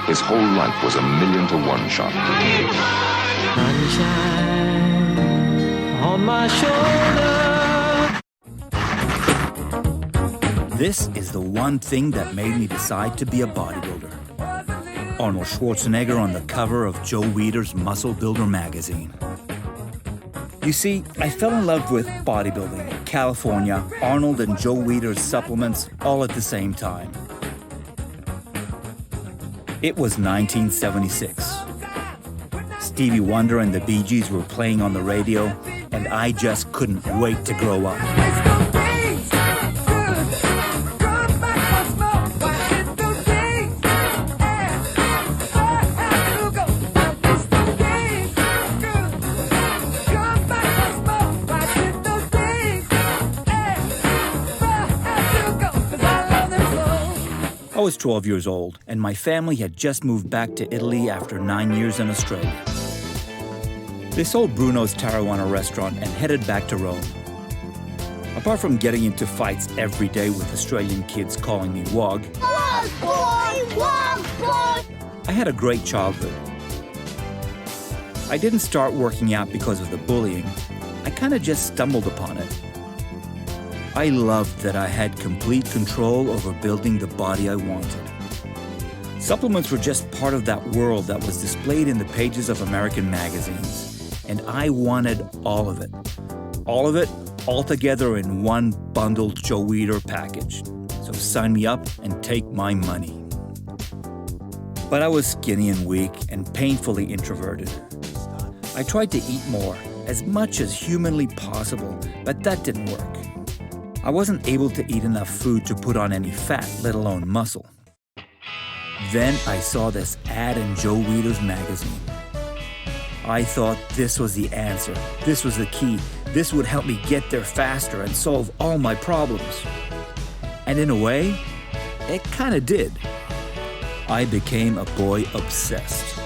His whole life was a 1,000,000-to-1 shot. Sunshine on my shoulder. This is the one thing that made me decide to be a bodybuilder. Arnold Schwarzenegger on the cover of Joe Weider's Muscle Builder magazine. You see, I fell in love with bodybuilding, California, Arnold and Joe Weider's supplements all at the same time. It was 1976. Stevie Wonder and the Bee Gees were playing on the radio, and I just couldn't wait to grow up. I was 12 years old, and my family had just moved back to Italy after 9 years in Australia. They sold Bruno's Tarrawana restaurant and headed back to Rome. Apart from getting into fights every day with Australian kids calling me Wog, Wog boy, Wog boy, I had a great childhood. I didn't start working out because of the bullying. I kind of just stumbled upon it. I loved that I had complete control over building the body I wanted. Supplements were just part of that world that was displayed in the pages of American magazines. And I wanted all of it. All of it, all together in one bundled Joe Weider package. So sign me up and take my money. But I was skinny and weak and painfully introverted. I tried to eat more, as much as humanly possible, but that didn't work. I wasn't able to eat enough food to put on any fat, let alone muscle. Then I saw this ad in Joe Weider's magazine. I thought this was the answer. This was the key. This would help me get there faster and solve all my problems. And in a way, it kind of did. I became a boy obsessed.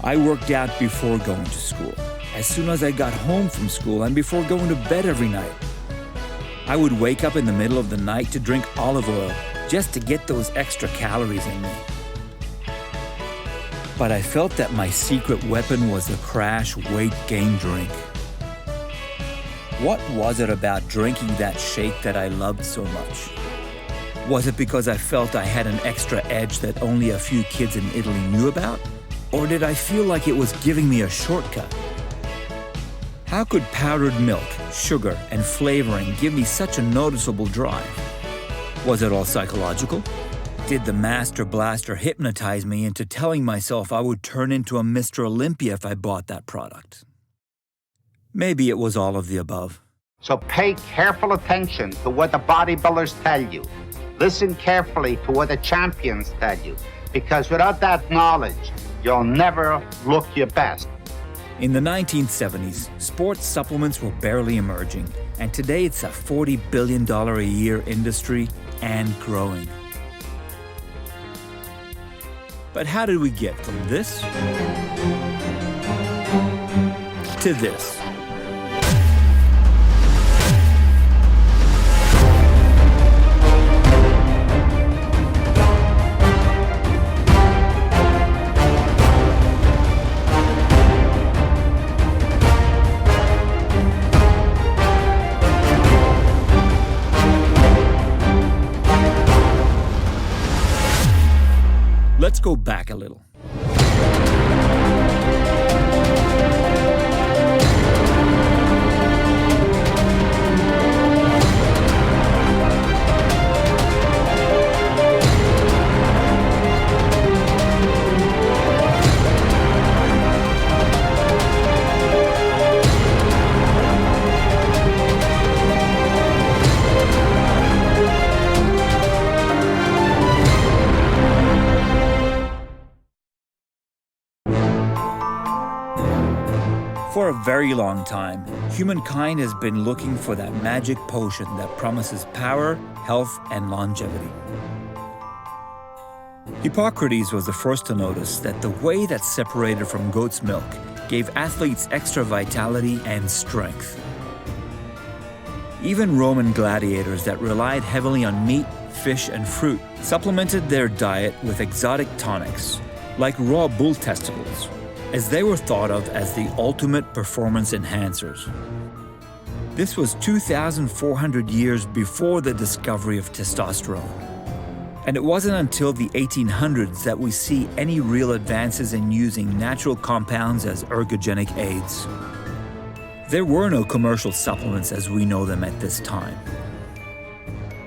I worked out before going to school, as soon as I got home from school, and before going to bed every night. I would wake up in the middle of the night to drink olive oil just to get those extra calories in me. But I felt that my secret weapon was the Crash weight gain drink. What was it about drinking that shake that I loved so much? Was it because I felt I had an extra edge that only a few kids in Italy knew about? Or did I feel like it was giving me a shortcut? How could powdered milk, sugar, and flavoring give me such a noticeable drive? Was it all psychological? Did the Master Blaster hypnotize me into telling myself I would turn into a Mr. Olympia if I bought that product? Maybe it was all of the above. So pay careful attention to what the bodybuilders tell you. Listen carefully to what the champions tell you, because without that knowledge, you'll never look your best. In the 1970s, sports supplements were barely emerging, and today it's a $40 billion a year industry and growing. But how did we get from this to this? Let's go back a little. For a very long time, humankind has been looking for that magic potion that promises power, health, and longevity. Hippocrates was the first to notice that the whey that's separated from goat's milk gave athletes extra vitality and strength. Even Roman gladiators that relied heavily on meat, fish, and fruit supplemented their diet with exotic tonics, like raw bull testicles, as they were thought of as the ultimate performance enhancers. This was 2,400 years before the discovery of testosterone. And it wasn't until the 1800s that we see any real advances in using natural compounds as ergogenic aids. There were no commercial supplements as we know them at this time.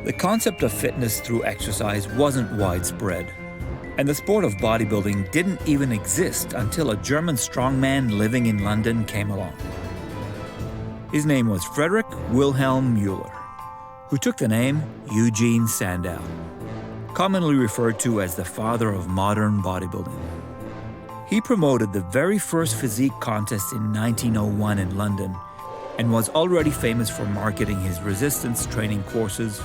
The concept of fitness through exercise wasn't widespread, and the sport of bodybuilding didn't even exist until a German strongman living in London came along. His name was Friedrich Wilhelm Müller, who took the name Eugene Sandow, commonly referred to as the father of modern bodybuilding. He promoted the very first physique contest in 1901 in London and was already famous for marketing his resistance training courses,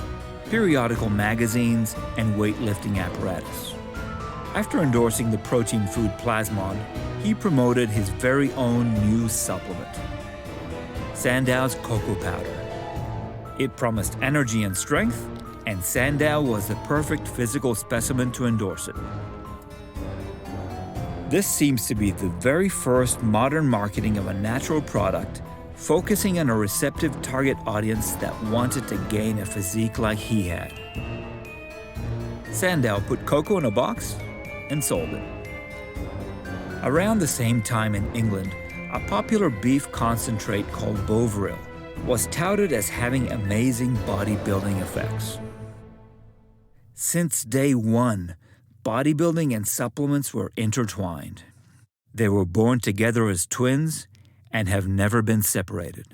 periodical magazines, and weightlifting apparatus. After endorsing the protein food Plasmon, he promoted his very own new supplement, Sandow's Cocoa Powder. It promised energy and strength, and Sandow was the perfect physical specimen to endorse it. This seems to be the very first modern marketing of a natural product, focusing on a receptive target audience that wanted to gain a physique like he had. Sandow put cocoa in a box and sold it. Around the same time in England, a popular beef concentrate called Bovril was touted as having amazing bodybuilding effects. Since day one, bodybuilding and supplements were intertwined. They were born together as twins and have never been separated,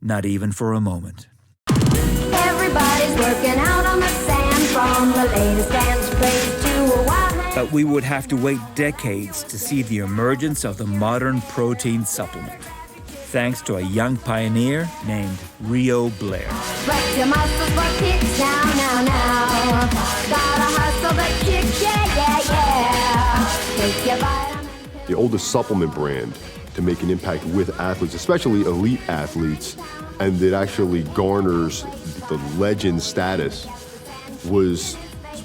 not even for a moment. Everybody's working out on the sand, from the latest dance craze to a wild man. But we would have to wait decades to see the emergence of the modern protein supplement, thanks to a young pioneer named Rio Blair. Flex your muscles for kicks now. Gotta hustle the kick, yeah. Take your vitamin. The oldest supplement brand to make an impact with athletes, especially elite athletes, and that actually garners the legend status, was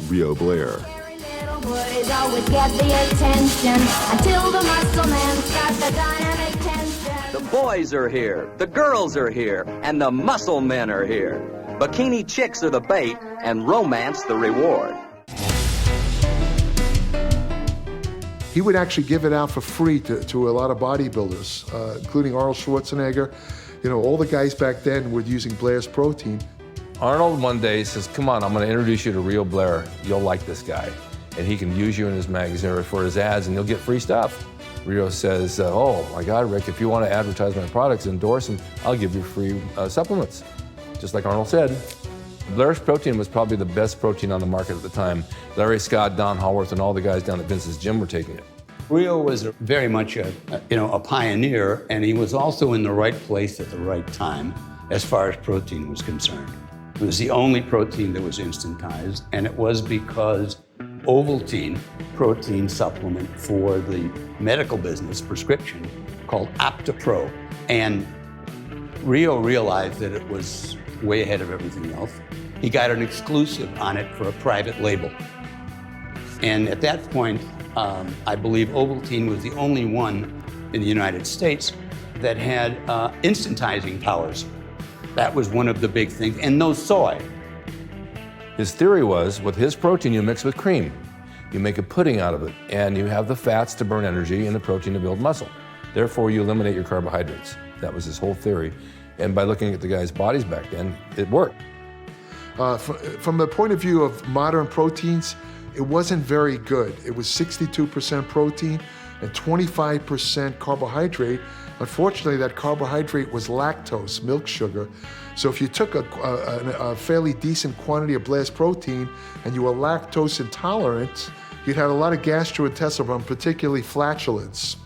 Rio Blair. Little boys always get the attention until the muscle man's got the dynamic tension. The boys are here, the girls are here, and the muscle men are here. Bikini chicks are the bait, and romance the reward. He would actually give it out for free to a lot of bodybuilders, including Arnold Schwarzenegger. You know, all the guys back then were using Blair's protein. Arnold one day says, come on, I'm going to introduce you to Rio Blair. You'll like this guy. And he can use you in his magazine or for his ads, and you'll get free stuff. Rio says, oh my God, Rick, if you want to advertise my products, endorse them, I'll give you free supplements. Just like Arnold said. Blair's protein was probably the best protein on the market at the time. Larry Scott, Don Haworth, and all the guys down at Vince's gym were taking it. Rio was very much a pioneer, and he was also in the right place at the right time as far as protein was concerned. It was the only protein that was instantized, and it was because Ovaltine, protein supplement for the medical business prescription called AptaPro, and Rio realized that it was way ahead of everything else. He got an exclusive on it for a private label. And at that point, I believe Ovaltine was the only one in the United States that had instantizing powers. That was one of the big things, and no soy. His theory was, with his protein, you mix with cream. You make a pudding out of it, and you have the fats to burn energy and the protein to build muscle. Therefore, you eliminate your carbohydrates. That was his whole theory. And by looking at the guys' bodies back then, it worked. From the point of view of modern proteins, it wasn't very good. It was 62% protein and 25% carbohydrate. Unfortunately, that carbohydrate was lactose, milk sugar. So if you took a fairly decent quantity of Blair's protein and you were lactose intolerant, you'd have a lot of gastrointestinal problems, particularly flatulence.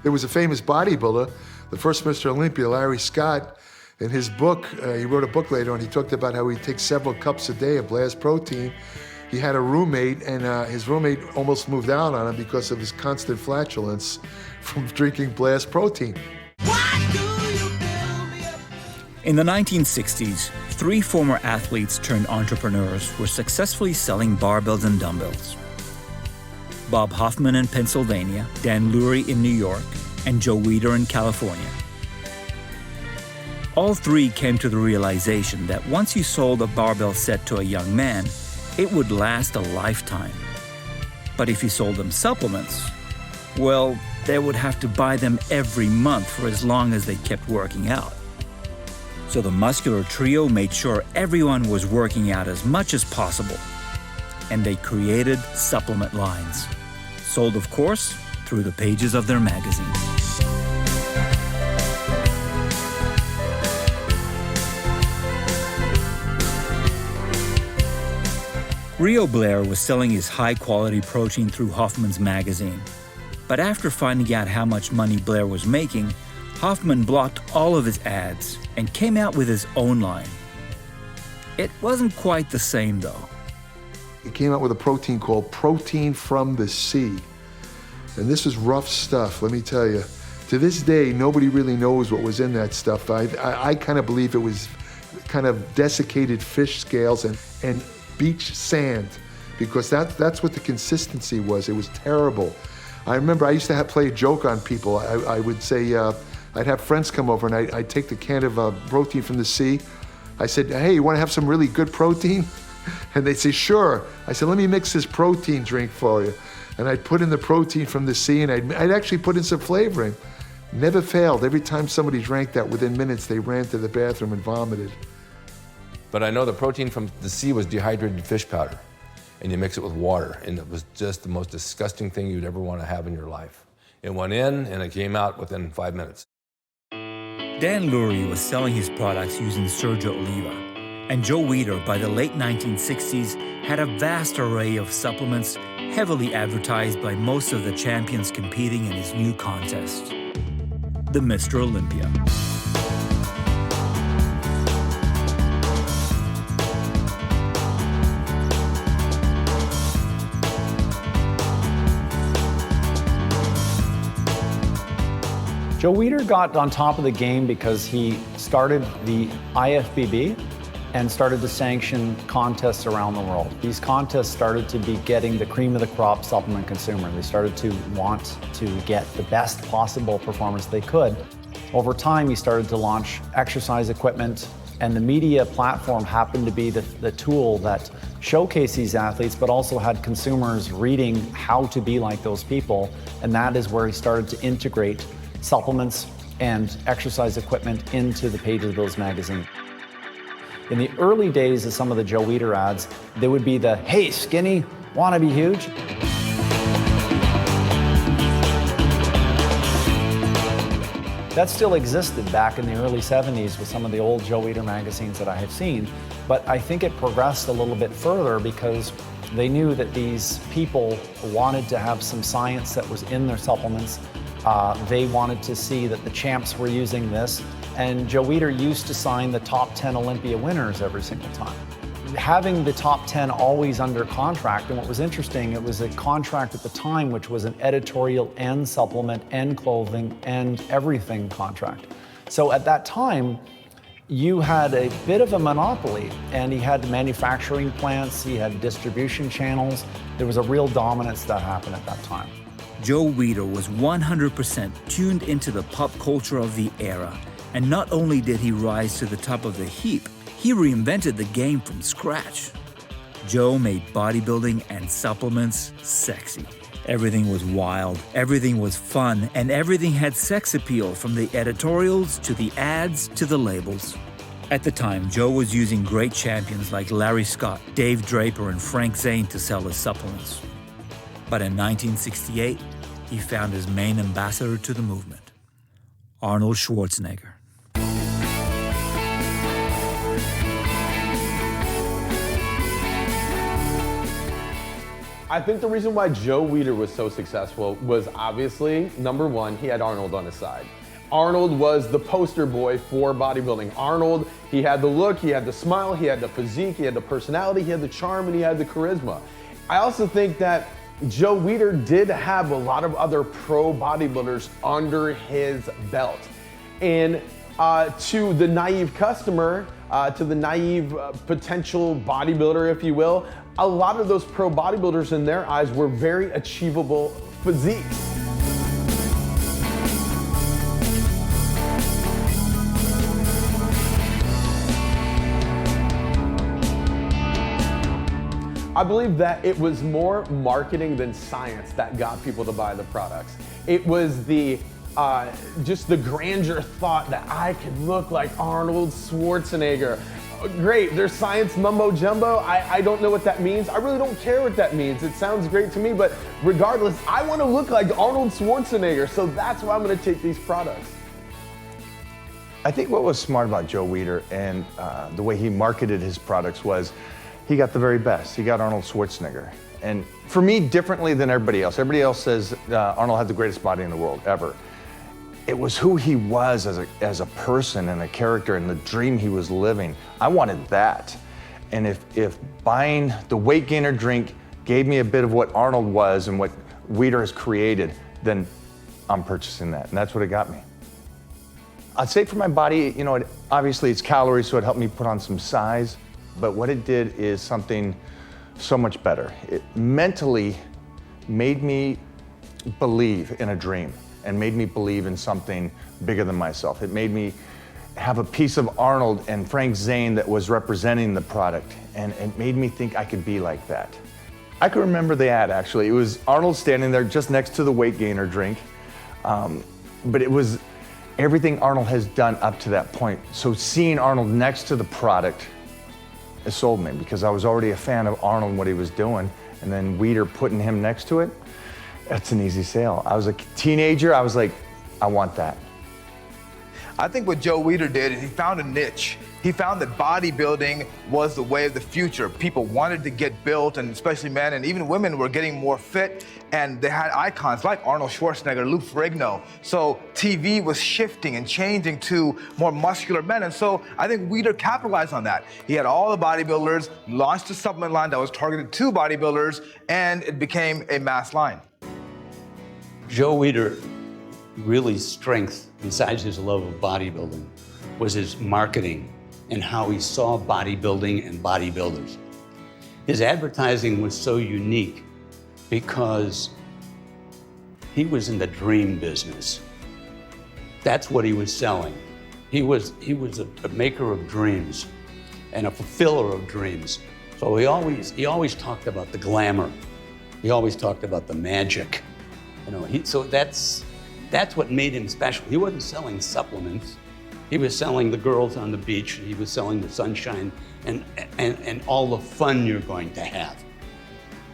There was a famous bodybuilder, the first Mr. Olympia, Larry Scott. In his book, he wrote a book later on, he talked about how he takes several cups a day of Blair's protein. He had a roommate, and his roommate almost moved out on him because of his constant flatulence from drinking Blair's protein. In the 1960s, 3 former athletes turned entrepreneurs were successfully selling barbells and dumbbells. Bob Hoffman in Pennsylvania, Dan Lurie in New York, and Joe Weider in California. All three came to the realization that once you sold a barbell set to a young man, it would last a lifetime. But if you sold them supplements, well, they would have to buy them every month for as long as they kept working out. So the muscular trio made sure everyone was working out as much as possible. And they created supplement lines, sold, of course, through the pages of their magazines. Rio Blair was selling his high-quality protein through Hoffman's magazine. But after finding out how much money Blair was making, Hoffman blocked all of his ads and came out with his own line. It wasn't quite the same, though. He came out with a protein called Protein from the Sea. And this is rough stuff, let me tell you. To this day, nobody really knows what was in that stuff. I kind of believe it was kind of desiccated fish scales and beach sand, because that's what the consistency was. It was terrible. I remember I used to play a joke on people. I would say, I'd have friends come over and I'd take the can of protein from the sea. I said, hey, you want to have some really good protein? And they'd say, sure. I said, let me mix this protein drink for you. And I'd put in the protein from the sea, and I'd actually put in some flavoring. Never failed. Every time somebody drank that, within minutes, they ran to the bathroom and vomited. But I know the protein from the sea was dehydrated fish powder, and you mix it with water, and it was just the most disgusting thing you'd ever want to have in your life. It went in, and it came out within 5 minutes. Dan Lurie was selling his products using Sergio Oliva, and Joe Weider, by the late 1960s, had a vast array of supplements heavily advertised by most of the champions competing in his new contest, the Mr. Olympia. Joe Weider got on top of the game because he started the IFBB and started to sanction contests around the world. These contests started to be getting the cream of the crop supplement consumer. They started to want to get the best possible performance they could. Over time, he started to launch exercise equipment, and the media platform happened to be the tool that showcased these athletes, but also had consumers reading how to be like those people, and that is where he started to integrate supplements and exercise equipment into the pages of those magazines. In the early days of some of the Joe Weider ads, there would be the, hey, skinny, wanna be huge? That still existed back in the early 70s with some of the old Joe Weider magazines that I have seen, but I think it progressed a little bit further because they knew that these people wanted to have some science that was in their supplements. They wanted to see that the champs were using this, and Joe Weider used to sign the top 10 Olympia winners every single time. Having the top 10 always under contract, and what was interesting, it was a contract at the time which was an editorial and supplement and clothing and everything contract. So at that time, you had a bit of a monopoly, and he had manufacturing plants, he had distribution channels. There was a real dominance that happened at that time. Joe Weider was 100% tuned into the pop culture of the era, and not only did he rise to the top of the heap, he reinvented the game from scratch. Joe made bodybuilding and supplements sexy. Everything was wild, everything was fun, and everything had sex appeal, from the editorials to the ads to the labels. At the time, Joe was using great champions like Larry Scott, Dave Draper, and Frank Zane to sell his supplements. But in 1968, he found his main ambassador to the movement, Arnold Schwarzenegger. I think the reason why Joe Weider was so successful was obviously, number one, he had Arnold on his side. Arnold was the poster boy for bodybuilding. Arnold, he had the look, he had the smile, he had the physique, he had the personality, he had the charm, and he had the charisma. I also think that Joe Weider did have a lot of other pro bodybuilders under his belt. And to the naive customer, to the naive potential bodybuilder, if you will, a lot of those pro bodybuilders in their eyes were very achievable physiques. I believe that it was more marketing than science that got people to buy the products. It was the just the grandeur thought that I could look like Arnold Schwarzenegger. Great, there's science mumbo jumbo. I don't know what that means. I really don't care what that means. It sounds great to me, but regardless, I want to look like Arnold Schwarzenegger, so that's why I'm going to take these products. I think what was smart about Joe Weider and the way he marketed his products was he got the very best. He got Arnold Schwarzenegger. And for me, differently than everybody else. Everybody else says Arnold had the greatest body in the world, ever. It was who he was as a person and a character and the dream he was living. I wanted that. And if buying the weight gainer drink gave me a bit of what Arnold was and what Weider has created, then I'm purchasing that. And that's what it got me. I'd say for my body, you know, obviously it's calories, so it helped me put on some size. But what it did is something so much better. It mentally made me believe in a dream and made me believe in something bigger than myself. It made me have a piece of Arnold and Frank Zane that was representing the product, and it made me think I could be like that. I can remember the ad, actually. It was Arnold standing there just next to the weight gainer drink, but it was everything Arnold has done up to that point. So seeing Arnold next to the product, it sold me because I was already a fan of Arnold and what he was doing, and then Weider putting him next to it, that's an easy sale. I was a teenager, I was like, I want that. I think what Joe Weider did is he found a niche. He found that bodybuilding was the way of the future. People wanted to get built, and especially men and even women were getting more fit, and they had icons like Arnold Schwarzenegger, Lou Ferrigno. So TV was shifting and changing to more muscular men, and so I think Weider capitalized on that. He had all the bodybuilders, launched a supplement line that was targeted to bodybuilders, and it became a mass line. Joe Weider really strength, besides his love of bodybuilding, was his marketing and how he saw bodybuilding and bodybuilders. His advertising was so unique because he was in the dream business. That's what he was selling. He was a maker of dreams and a fulfiller of dreams. So he always talked about the glamour. He always talked about the magic. You know, so that's what made him special. He wasn't selling supplements. He was selling the girls on the beach. He was selling the sunshine and all the fun you're going to have.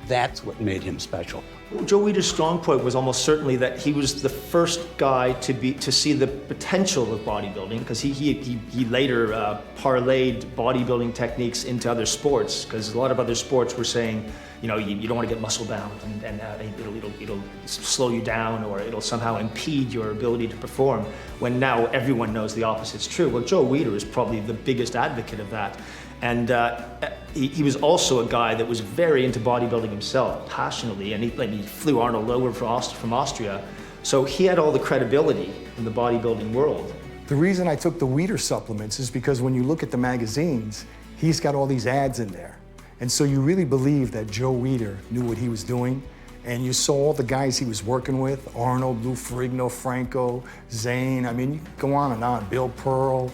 That's what made him special. Joe Weider's strong point was almost certainly that he was the first guy to see the potential of bodybuilding, because he later parlayed bodybuilding techniques into other sports, because a lot of other sports were saying, you know, you don't want to get muscle bound, and it'll slow you down, or it'll somehow impede your ability to perform, when now everyone knows the opposite's true. Well, Joe Weider is probably the biggest advocate of that. And he was also a guy that was very into bodybuilding himself, passionately, and he flew Arnold over from Austria. So he had all the credibility in the bodybuilding world. The reason I took the Weider supplements is because when you look at the magazines, he's got all these ads in there. And so you really believe that Joe Weider knew what he was doing, and you saw all the guys he was working with, Arnold, Lou Ferrigno, Franco, Zane, I mean, you could go on and on, Bill Pearl.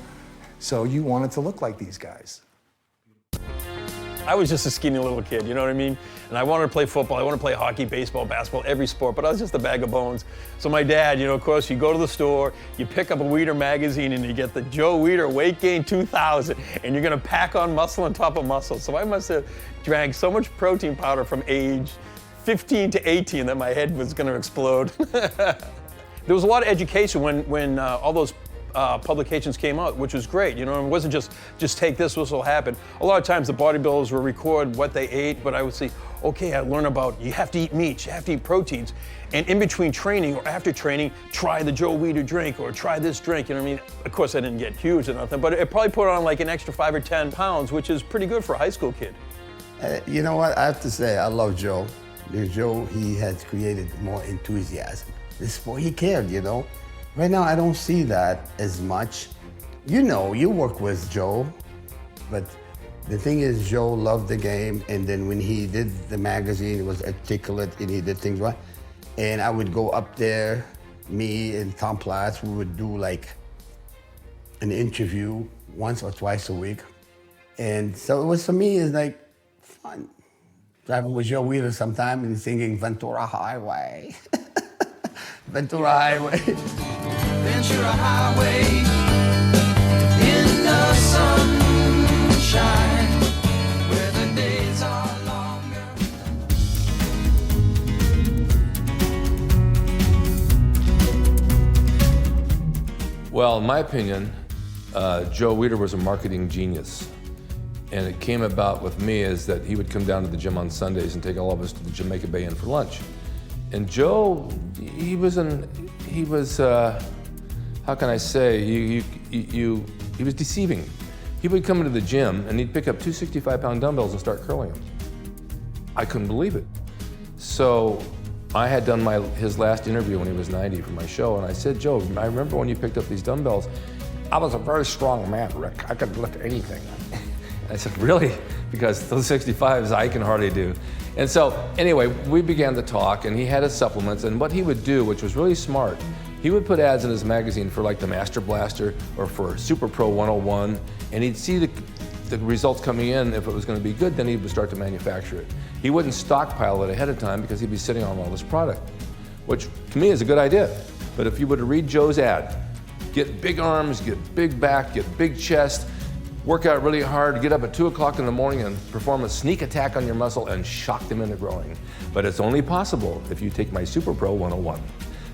So you wanted to look like these guys. I was just a skinny little kid, you know what I mean? And I wanted to play football, I wanted to play hockey, baseball, basketball, every sport, but I was just a bag of bones. So my dad, you know, of course, you go to the store, you pick up a Weider magazine, and you get the Joe Weider Weight Gain 2000, and you're gonna pack on muscle on top of muscle. So I must have drank so much protein powder from age 15 to 18 that my head was gonna explode. There was a lot of education when all those publications came out, which was great. You know, it wasn't just take this will happen. A lot of times the bodybuilders would record what they ate, but I would say, okay, I learn about you have to eat meat, you have to eat proteins, and in between training or after training, try the Joe Weider drink or try this drink. You know what I mean? Of course, I didn't get huge or nothing, but it probably put on like an extra 5 or 10 pounds, which is pretty good for a high school kid. You know what? I have to say, I love Joe. Because Joe, he has created more enthusiasm. This sport, he cared, you know. Right now, I don't see that as much. You know, you work with Joe, but The thing is, Joe loved the game, and then when he did the magazine, it was articulate and he did things right. And I would go up there, me and Tom Platz, we would do like an interview once or twice a week. And so it was, for me, it's like fun. Driving with Joe Weider sometime and singing Ventura Highway. Ventura Highway. Ventura Highway in the sunshine where the days are longer. Well, in my opinion, Joe Weider was a marketing genius. And it came about with me is that he would come down to the gym on Sundays and take all of us to the Jamaica Bay Inn for lunch. And Joe, he was, how can I say, he was deceiving. He would come into the gym and he'd pick up 2 65-pound dumbbells and start curling them. I couldn't believe it. So I had done his last interview when he was 90 for my show, and I said, Joe, I remember when you picked up these dumbbells. I was a very strong man, Rick. I could lift anything. I said, really? Because those 65s I can hardly do. And so anyway, we began to talk, and he had his supplements, and what he would do, which was really smart, he would put ads in his magazine for like the Master Blaster or for Super Pro 101, and he'd see the results coming in. If it was going to be good, then he would start to manufacture it. He wouldn't stockpile it ahead of time because he'd be sitting on all this product, which to me is a good idea. But if you were to read Joe's ad, get big arms, get big back, get big chest, work out really hard, get up at 2 o'clock in the morning and perform a sneak attack on your muscle and shock them into growing. But it's only possible if you take my Super Pro 101.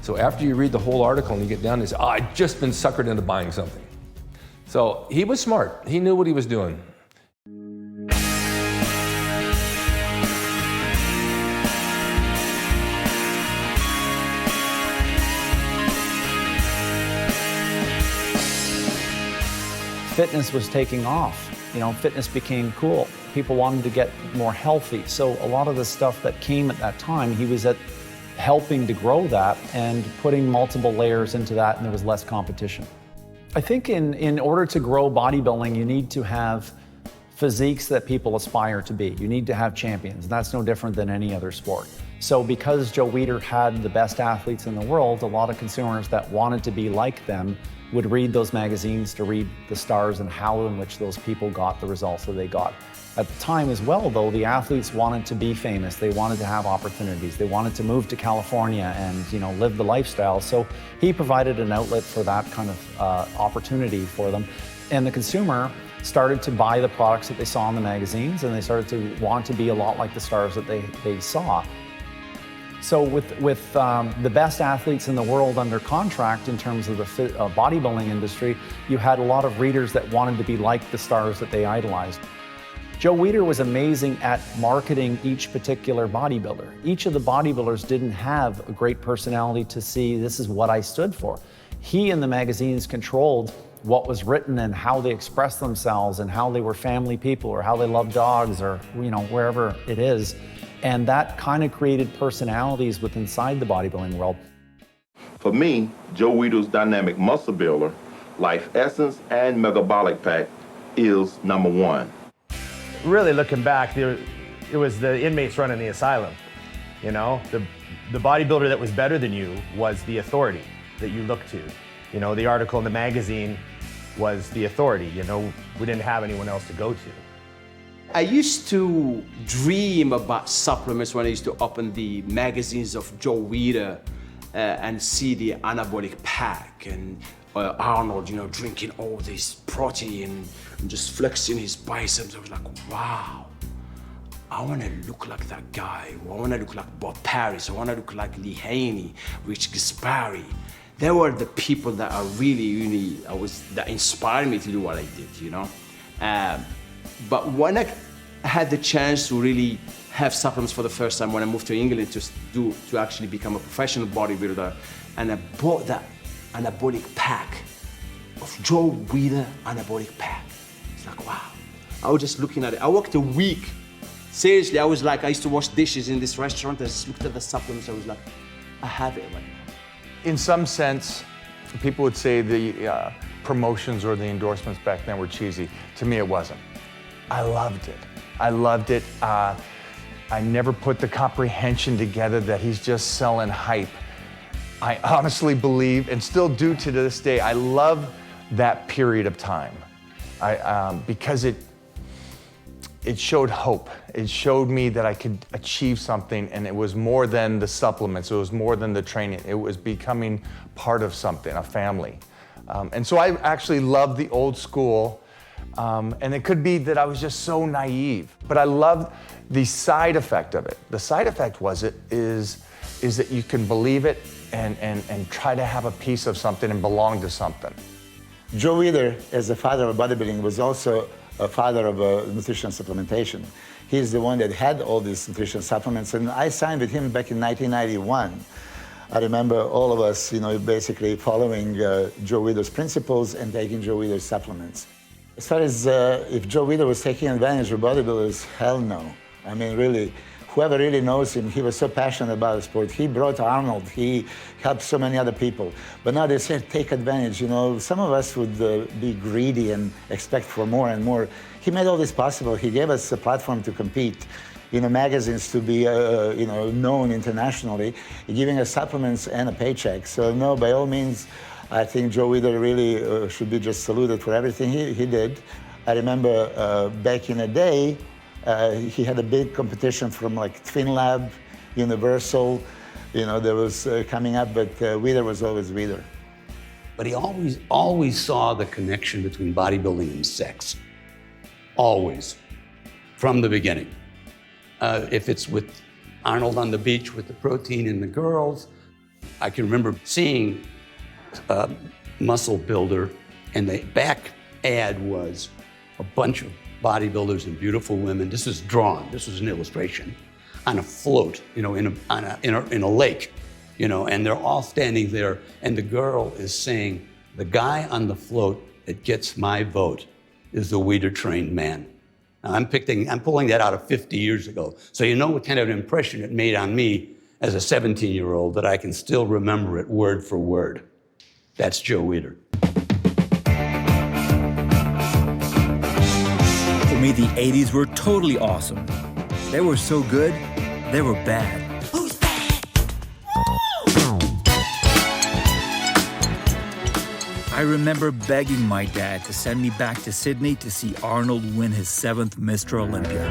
So after you read the whole article and you get down and say, oh, I've just been suckered into buying something. So he was smart. He knew what he was doing. Fitness was taking off. You know, fitness became cool. People wanted to get more healthy. So a lot of the stuff that came at that time, he was helping to grow that and putting multiple layers into that, and there was less competition. I think in order to grow bodybuilding, you need to have physiques that people aspire to be. You need to have champions, and that's no different than any other sport. So because Joe Weider had the best athletes in the world, a lot of consumers that wanted to be like them would read those magazines to read the stars and how in which those people got the results that they got. At the time as well, though, the athletes wanted to be famous. They wanted to have opportunities. They wanted to move to California and, you know, live the lifestyle. So he provided an outlet for that kind of opportunity for them. And the consumer started to buy the products that they saw in the magazines, and they started to want to be a lot like the stars that they saw. So with the best athletes in the world under contract in terms of the bodybuilding industry, you had a lot of readers that wanted to be like the stars that they idolized. Joe Weider was amazing at marketing each particular bodybuilder. Each of the bodybuilders didn't have a great personality to see, this is what I stood for. He and the magazines controlled what was written and how they expressed themselves and how they were family people or how they loved dogs or, you know, wherever it is. And that kind of created personalities within inside the bodybuilding world. For me, Joe Weider's Dynamic Muscle Builder, Life Essence, and Metabolic Pack is #1. Really looking back, it was the inmates running the asylum. You know, the bodybuilder that was better than you was the authority that you looked to. You know, the article in the magazine was the authority. You know, we didn't have anyone else to go to. I used to dream about supplements when I used to open the magazines of Joe Weider and see the anabolic pack and Arnold, you know, drinking all this protein and just flexing his biceps. I was like, wow, I want to look like that guy. I want to look like Bob Paris. I want to look like Lee Haney, Rich Gaspari. They were the people that are really, that inspired me to do what I did, you know. But when I had the chance to really have supplements for the first time, when I moved to England to actually become a professional bodybuilder, and I bought that anabolic pack of Joe Weider anabolic pack. It's like, wow. I was just looking at it. I worked a week. Seriously, I was like, I used to wash dishes in this restaurant. I just looked at the supplements. I was like, I have it right now. In some sense, people would say the promotions or the endorsements back then were cheesy. To me, it wasn't. I loved it. I loved it. I never put the comprehension together that he's just selling hype. I honestly believe, and still do to this day, I love that period of time. Because it showed hope. It showed me that I could achieve something, and it was more than the supplements, it was more than the training. It was becoming part of something, a family. And so I actually loved the old school, and it could be that I was just so naive, but I loved the side effect of it. The side effect is that you can believe it and try to have a piece of something and belong to something. Joe Weider, as the father of bodybuilding, was also a father of nutrition supplementation. He's the one that had all these nutrition supplements, and I signed with him back in 1991. I remember all of us, basically following Joe Weider's principles and taking Joe Weider's supplements. As far as if Joe Weider was taking advantage of bodybuilders, hell no. I mean, really, whoever really knows him, he was so passionate about the sport. He brought Arnold, he helped so many other people. But now they said, take advantage. Some of us would be greedy and expect for more and more. He made all this possible. He gave us a platform to compete, magazines to be, known internationally, giving us supplements and a paycheck. So no, by all means, I think Joe Weider really should be just saluted for everything he did. I remember back in the day, he had a big competition from like Twinlab, Universal, there was coming up, but Weider was always Weider. But he always saw the connection between bodybuilding and sex. Always. From the beginning. If it's with Arnold on the beach with the protein and the girls, I can remember seeing Muscle Builder, and the back ad was a bunch of bodybuilders and beautiful women. This was drawn. This was an illustration on a float, in a lake, and they're all standing there, and the girl is saying, "The guy on the float that gets my vote is the Weider-trained man." Now, I'm pulling that out of 50 years ago, so you know what kind of an impression it made on me as a 17-year-old that I can still remember it word for word. That's Joe Weider. For me, the 80s were totally awesome. They were so good, they were bad. Who's bad? I remember begging my dad to send me back to Sydney to see Arnold win his 7th Mr. Olympia.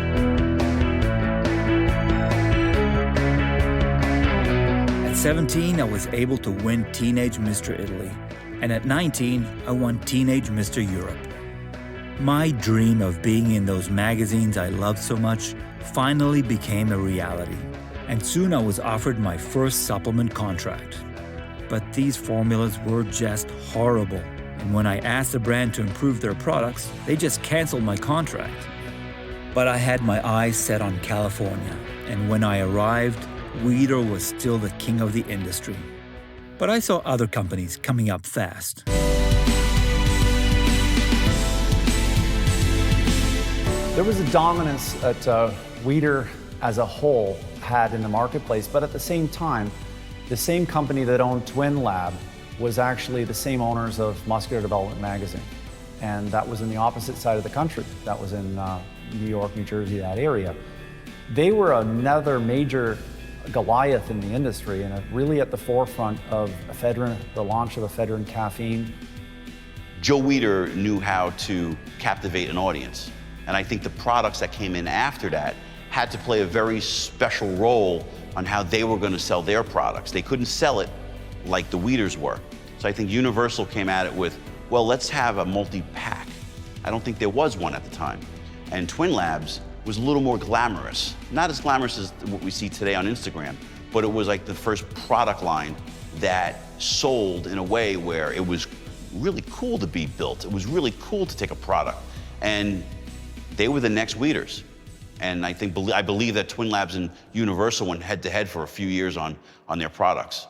At 17, I was able to win Teenage Mr. Italy, and at 19, I won Teenage Mr. Europe. My dream of being in those magazines I loved so much finally became a reality, and soon I was offered my first supplement contract. But these formulas were just horrible, and when I asked the brand to improve their products, they just canceled my contract. But I had my eyes set on California, and when I arrived, Weider was still the king of the industry. But I saw other companies coming up fast. There was a dominance that Weider as a whole had in the marketplace, but at the same time, the same company that owned Twinlab was actually the same owners of Muscular Development magazine. And that was in the opposite side of the country. That was in New York, New Jersey, that area. They were another major Goliath in the industry and really at the forefront of ephedrine, the launch of ephedrine caffeine. Joe Weider knew how to captivate an audience. And I think the products that came in after that had to play a very special role on how they were going to sell their products. They couldn't sell it like the Weiders were. So I think Universal came at it with, well, let's have a multi-pack. I don't think there was one at the time. And Twinlabs was a little more glamorous. Not as glamorous as what we see today on Instagram, but it was like the first product line that sold in a way where it was really cool to be built. It was really cool to take a product. And they were the next Weiders. And I believe that Twinlabs and Universal went head-to-head for a few years on their products.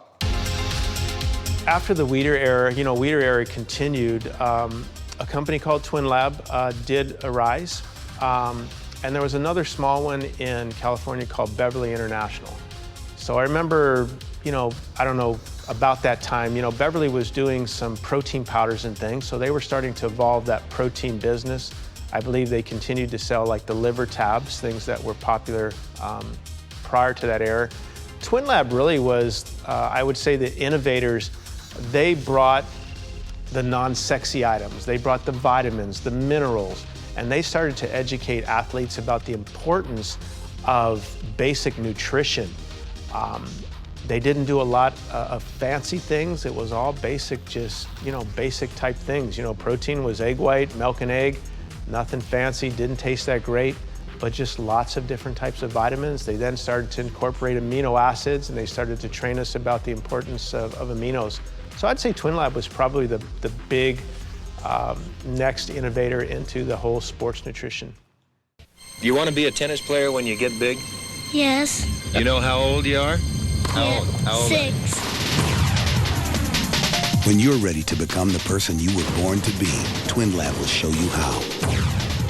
After the Weider era, Weider era continued. A company called Twinlab did arise. And there was another small one in California called Beverly International. So I remember, I don't know, about that time, Beverly was doing some protein powders and things, so they were starting to evolve that protein business. I believe they continued to sell like the liver tabs, things that were popular prior to that era. Twinlab really was, I would say, the innovators. They brought the non-sexy items. They brought the vitamins, the minerals, and they started to educate athletes about the importance of basic nutrition. They didn't do a lot of fancy things. It was all basic, just, basic type things. Protein was egg white, milk and egg, nothing fancy, didn't taste that great, but just lots of different types of vitamins. They then started to incorporate amino acids, and they started to train us about the importance of aminos. So I'd say Twinlab was probably the big next innovator into the whole sports nutrition. Do you want to be a tennis player when you get big? Yes. You know how old you are? How old? How old? 6. When you're ready to become the person you were born to be, Twinlab will show you how.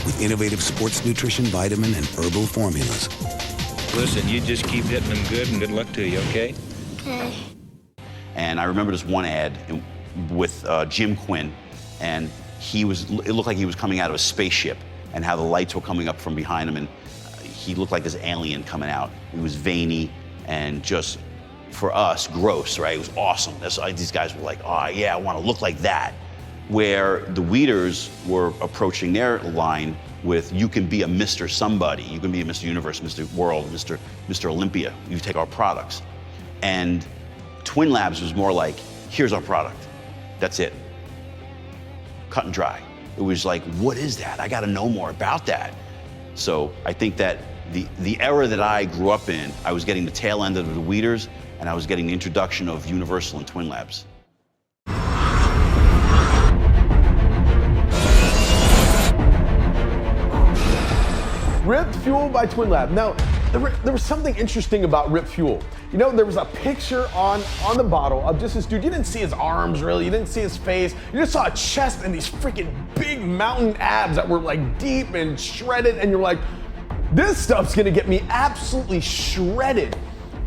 With innovative sports nutrition, vitamin, and herbal formulas. Listen, you just keep hitting them good, and good luck to you, okay? Okay. And I remember this one ad with Jim Quinn, and it looked like he was coming out of a spaceship, and how the lights were coming up from behind him, and he looked like this alien coming out. He was veiny and just, for us, gross, right? It was awesome. These guys were like, oh yeah, I want to look like that. Where the Weeders were approaching their line with, you can be a Mr. Somebody, you can be a Mr. Universe, Mr. World, Mr. Olympia, you take our products. And Twinlabs was more like, here's our product, that's it. Cut and dry. It was like, what is that? I got to know more about that. So I think that the era that I grew up in, I was getting the tail end of the Weeders, and I was getting the introduction of Universal and Twinlabs. Rip Fuel by Twinlab. Now, there was something interesting about Rip Fuel. There was a picture on the bottle of just this dude. You didn't see his arms really, you didn't see his face. You just saw a chest and these freaking big mountain abs that were like deep and shredded, and you're like, this stuff's gonna get me absolutely shredded.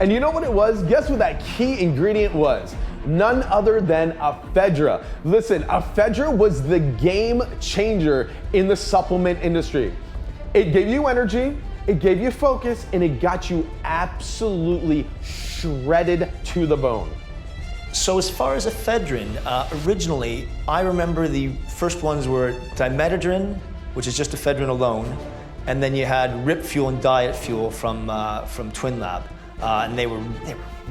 And you know what it was? Guess what that key ingredient was? None other than ephedra. Listen, ephedra was the game changer in the supplement industry. It gave you energy, it gave you focus, and it got you absolutely shredded to the bone. So as far as ephedrine, originally, I remember the first ones were dimetadrin, which is just ephedrine alone, and then you had Rip Fuel and Diet Fuel from Twinlab, and they were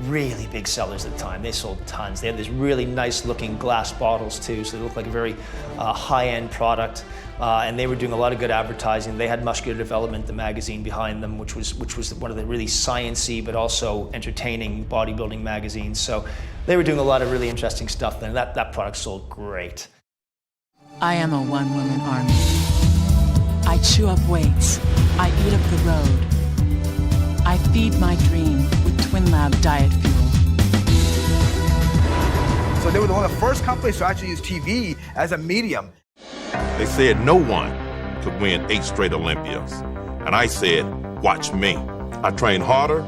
really big sellers at the time. They sold tons. They had these really nice looking glass bottles too, so they looked like a very high-end product. And they were doing a lot of good advertising. They had Muscular Development, the magazine behind them, which was one of the really sciencey but also entertaining bodybuilding magazines. So they were doing a lot of really interesting stuff then. That product sold great. I am a one-woman army. I chew up weights. I eat up the road. I feed my dream with Twinlab Diet Fuel. So they were one of the first companies to actually use TV as a medium. They said no one could win 8 straight Olympias. And I said, watch me. I train harder,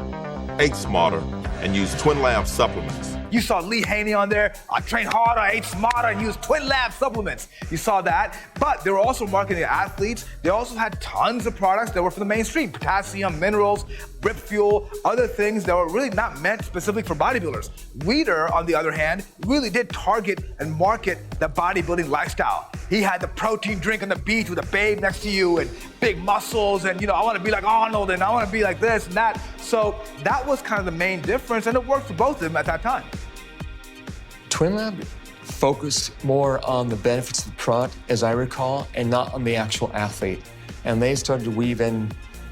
ate smarter, and used Twinlab supplements. You saw Lee Haney on there. I trained harder, I ate smarter, and used Twinlab supplements. You saw that. But they were also marketing to athletes. They also had tons of products that were for the mainstream. Potassium, minerals, Rip Fuel, other things that were really not meant specifically for bodybuilders. Weider, on the other hand, really did target and market the bodybuilding lifestyle. He had the protein drink on the beach with a babe next to you and big muscles and, I want to be like Arnold and I want to be like this and that. So that was kind of the main difference, and it worked for both of them at that time. Twinlab focused more on the benefits of the product, as I recall, and not on the actual athlete. And they started to weave in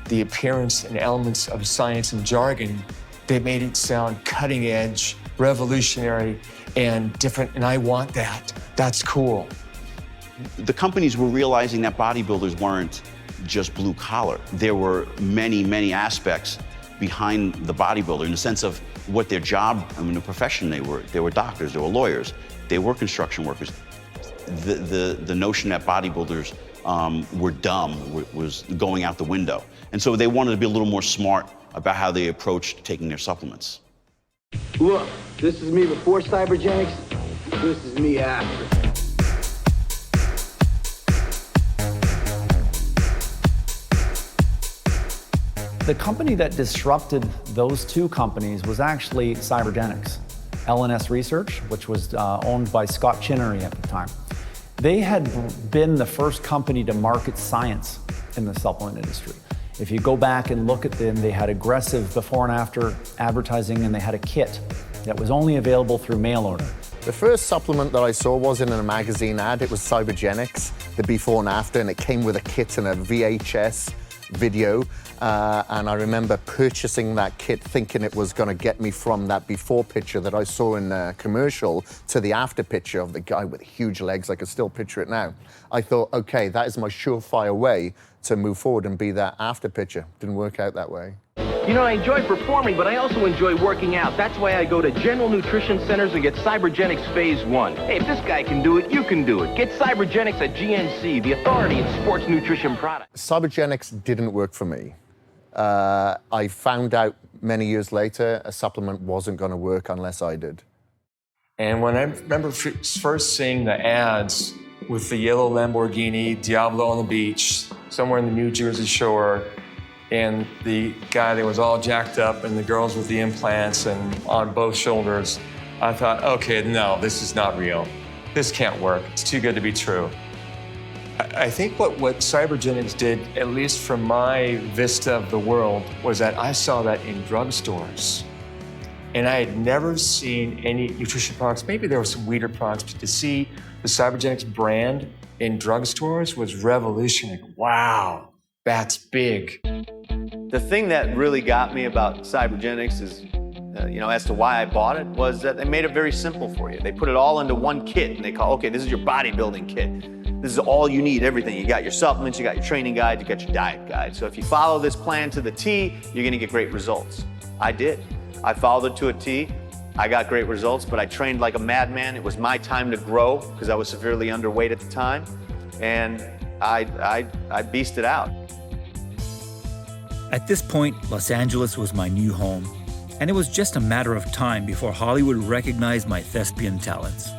the appearance and elements of science and jargon. They made it sound cutting edge, revolutionary, and different, and I want that. That's cool. The companies were realizing that bodybuilders weren't just blue collar. There were many, many aspects behind the bodybuilder in the sense of what their job, the profession they were. They were doctors, they were lawyers, they were construction workers. The notion that bodybuilders were dumb was going out the window. And so they wanted to be a little more smart about how they approached taking their supplements. Look, this is me before Cybergenics, this is me after. The company that disrupted those two companies was actually Cybergenics. LNS Research, which was owned by Scott Chinnery at the time. They had been the first company to market science in the supplement industry. If you go back and look at them, they had aggressive before and after advertising, and they had a kit that was only available through mail order. The first supplement that I saw wasn't in a magazine ad. It was Cybergenics, the before and after, and it came with a kit and a VHS video. And I remember purchasing that kit thinking it was going to get me from that before picture that I saw in the commercial to the after picture of the guy with huge legs. I can still picture it now. I thought, okay, that is my surefire way to move forward and be that after picture. Didn't work out that way. You know, I enjoy performing, but I also enjoy working out. That's why I go to General Nutrition Centers and get Cybergenics Phase 1. Hey, if this guy can do it, you can do it. Get Cybergenics at GNC, the authority in sports nutrition products. Cybergenics didn't work for me. I found out many years later a supplement wasn't going to work unless I did. And when I remember first seeing the ads with the yellow Lamborghini, Diablo on the beach, somewhere in the New Jersey shore, and the guy that was all jacked up and the girls with the implants and on both shoulders, I thought, okay, no, this is not real. This can't work. It's too good to be true. I think what Cybergenics did, at least from my vista of the world, was that I saw that in drugstores. And I had never seen any nutrition products. Maybe there were some weeder products, but to see the Cybergenics brand in drugstores was revolutionary. Wow, that's big. The thing that really got me about Cybergenics is, as to why I bought it, was that they made it very simple for you. They put it all into one kit, and they call, okay, this is your bodybuilding kit. This is all you need, everything. You got your supplements, you got your training guide, you got your diet guide. So if you follow this plan to the T, you're gonna get great results. I did. I followed it to a T. I got great results, but I trained like a madman. It was my time to grow because I was severely underweight at the time, and I beasted out. At this point, Los Angeles was my new home, and it was just a matter of time before Hollywood recognized my thespian talents.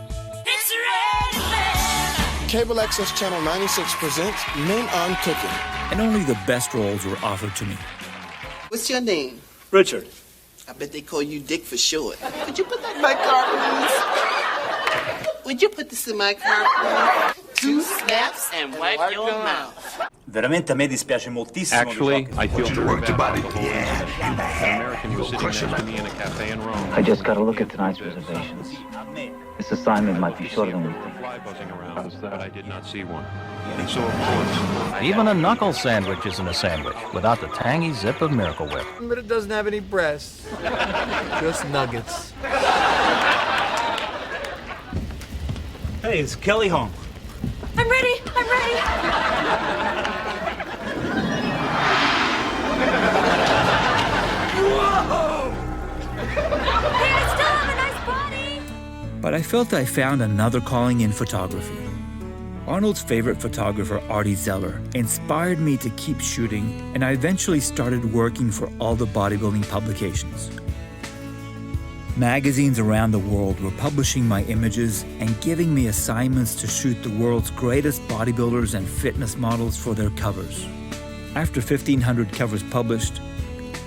Cable Access Channel 96 presents Men on Cooking. And only the best roles were offered to me. What's your name? Richard. I bet they call you Dick for short. Would you put that in my car, please? Would you put this in my car, please? 2 snaps and wipe your mouth. Veramente a me dispiace moltissimo. Actually, I feel to work your body. An American was sitting next to me in a cafe in Rome. I just got to look at tonight's reservations. This assignment might be shorter than we think. Fly buzzing around, but I did not see one. And so, of course, even a knuckle sandwich isn't a sandwich without the tangy zip of Miracle Whip. But it doesn't have any breasts, just nuggets. Hey, is Kelly home? I'm ready. I'm ready. Whoa! Hey, I still have a nice body. But I felt I found another calling in photography. Arnold's favorite photographer, Artie Zeller, inspired me to keep shooting, and I eventually started working for all the bodybuilding publications. Magazines around the world were publishing my images and giving me assignments to shoot the world's greatest bodybuilders and fitness models for their covers. After 1,500 covers published,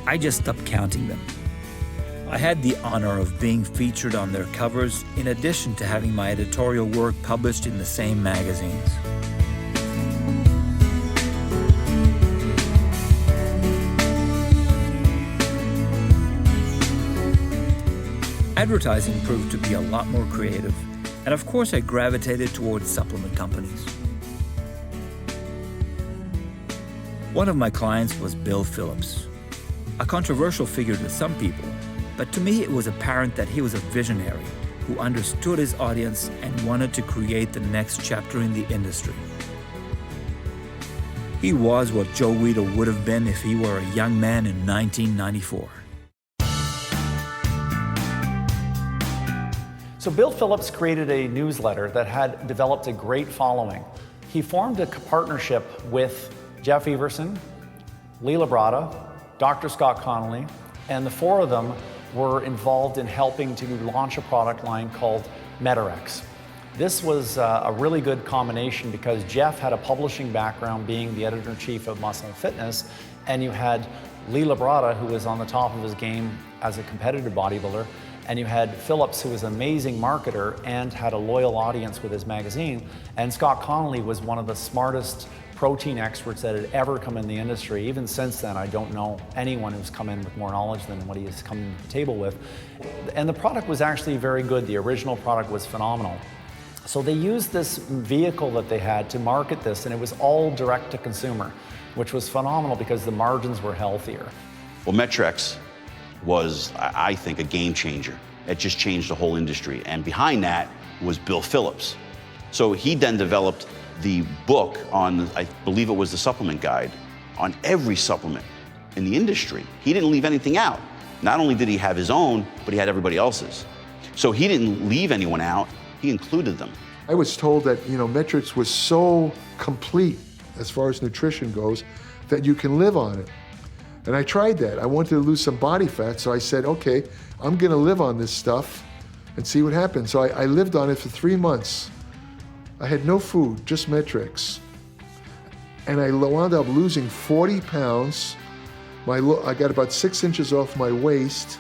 I just stopped counting them. I had the honor of being featured on their covers in addition to having my editorial work published in the same magazines. Advertising proved to be a lot more creative, and of course I gravitated towards supplement companies. One of my clients was Bill Phillips, a controversial figure to some people, but to me it was apparent that he was a visionary who understood his audience and wanted to create the next chapter in the industry. He was what Joe Weider would have been if he were a young man in 1994. So Bill Phillips created a newsletter that had developed a great following. He formed a partnership with Jeff Everson, Lee Labrada, Dr. Scott Connolly, and the four of them were involved in helping to launch a product line called Metarex. This was a really good combination because Jeff had a publishing background being the editor-in-chief of Muscle & Fitness, and you had Lee Labrada, who was on the top of his game as a competitive bodybuilder, and you had Phillips, who was an amazing marketer and had a loyal audience with his magazine, and Scott Connolly was one of the smartest protein experts that had ever come in the industry. Even since then, I don't know anyone who's come in with more knowledge than what he has come to the table with. And the product was actually very good. The original product was phenomenal. So they used this vehicle that they had to market this, and it was all direct to consumer, which was phenomenal because the margins were healthier. Well, Met-Rx was, I think, a game changer. It just changed the whole industry. And behind that was Bill Phillips. So he then developed the book on, I believe it was the supplement guide, on every supplement in the industry. He didn't leave anything out. Not only did he have his own, but he had everybody else's. So he didn't leave anyone out, he included them. I was told that, Met-Rx was so complete as far as nutrition goes that you can live on it. And I tried that. I wanted to lose some body fat, so I said, okay, I'm gonna live on this stuff and see what happens. So I lived on it for 3 months. I had no food, just Met-Rx. And I wound up losing 40 pounds. I got about 6 inches off my waist,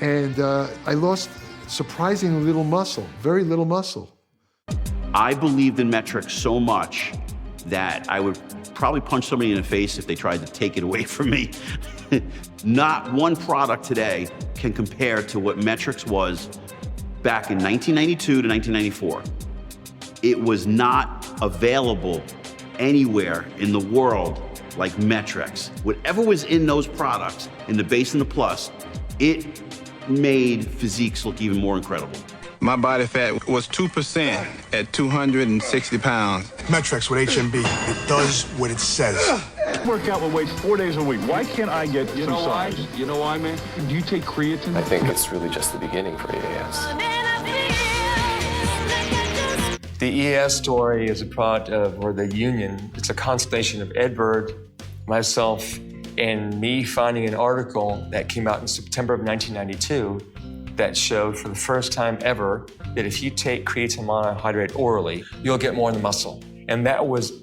and I lost surprisingly little muscle, very little muscle. I believed in Met-Rx so much that I would probably punch somebody in the face if they tried to take it away from me. Not one product today can compare to what Met-Rx was back in 1992 to 1994. It was not available anywhere in the world like Met-Rx. Whatever was in those products, in the base and the plus, it made physiques look even more incredible. My body fat was 2% at 260 pounds. Met-Rx with HMB, it does what it says. Work out with weights 4 days a week. Why can't I get some size? You know why, man? Do you take creatine? I think it's really just the beginning for EAS. The EAS story is a product of, or the union, it's a constellation of Ed Bird, myself, and me finding an article that came out in September of 1992 that showed for the first time ever that if you take creatine monohydrate orally, you'll get more in the muscle. And that was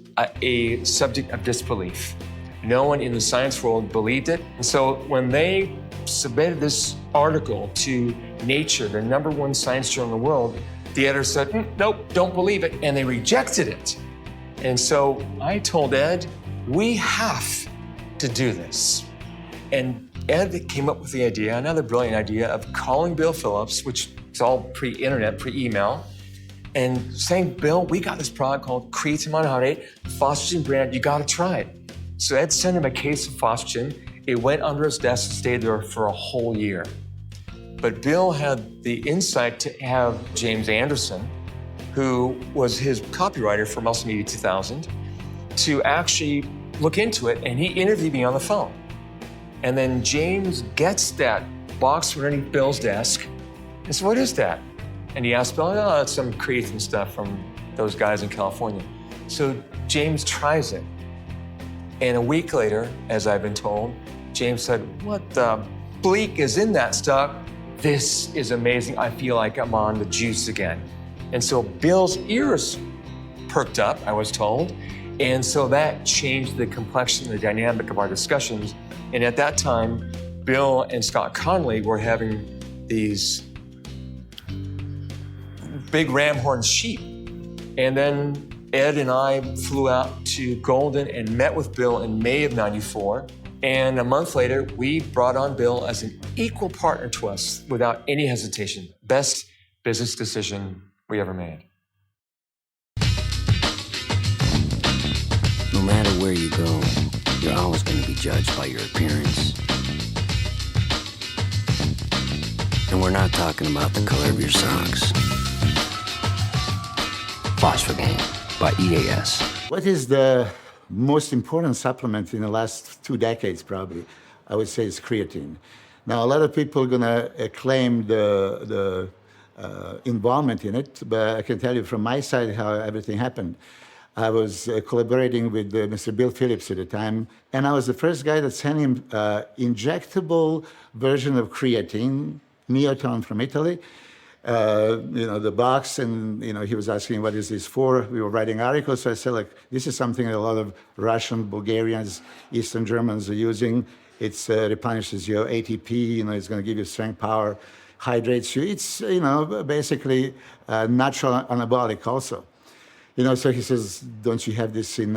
a subject of disbelief. No one in the science world believed it. And so when they submitted this article to Nature, the #1 science journal in the world, the editor said, nope, don't believe it, and they rejected it. And so I told Ed, we have to do this. And Ed came up with the idea, another brilliant idea, of calling Bill Phillips, which is all pre-internet, pre-email, and saying, Bill, we got this product called creatine monohydrate, Phosphagen brand, you gotta try it. So Ed sent him a case of Phosphagen. It went under his desk and stayed there for a whole year. But Bill had the insight to have James Anderson, who was his copywriter for Muscle Media 2000, to actually look into it, and he interviewed me on the phone. And then James gets that box underneath Bill's desk and said, what is that? And he asked Bill, oh, it's some creatine stuff from those guys in California. So James tries it. And a week later, as I've been told, James said, what the bleak is in that stuff? This is amazing. I feel like I'm on the juice again. And so Bill's ears perked up, I was told. And so that changed the complexion, the dynamic of our discussions. And at that time, Bill and Scott Connolly were having these big Ramhorn sheep. And then Ed and I flew out to Golden and met with Bill in May of '94. And a month later, we brought on Bill as an equal partner to us without any hesitation. Best business decision we ever made. No matter where you go, you're always going to be judged by your appearance. And we're not talking about the color of your socks. Phosphagen by EAS. What is the most important supplement in the last 2 decades, probably? I would say it's creatine. Now, a lot of people are going to claim the involvement in it, but I can tell you from my side how everything happened. I was collaborating with Mr. Bill Phillips at the time, and I was the first guy that sent him injectable version of creatine, Neoton from Italy. The box, and he was asking, what is this for? We were writing articles, so I said, this is something that a lot of Russian, Bulgarians, Eastern Germans are using. It replenishes your ATP, it's going to give you strength, power, hydrates you. It's, basically natural anabolic also. So he says, don't you have this in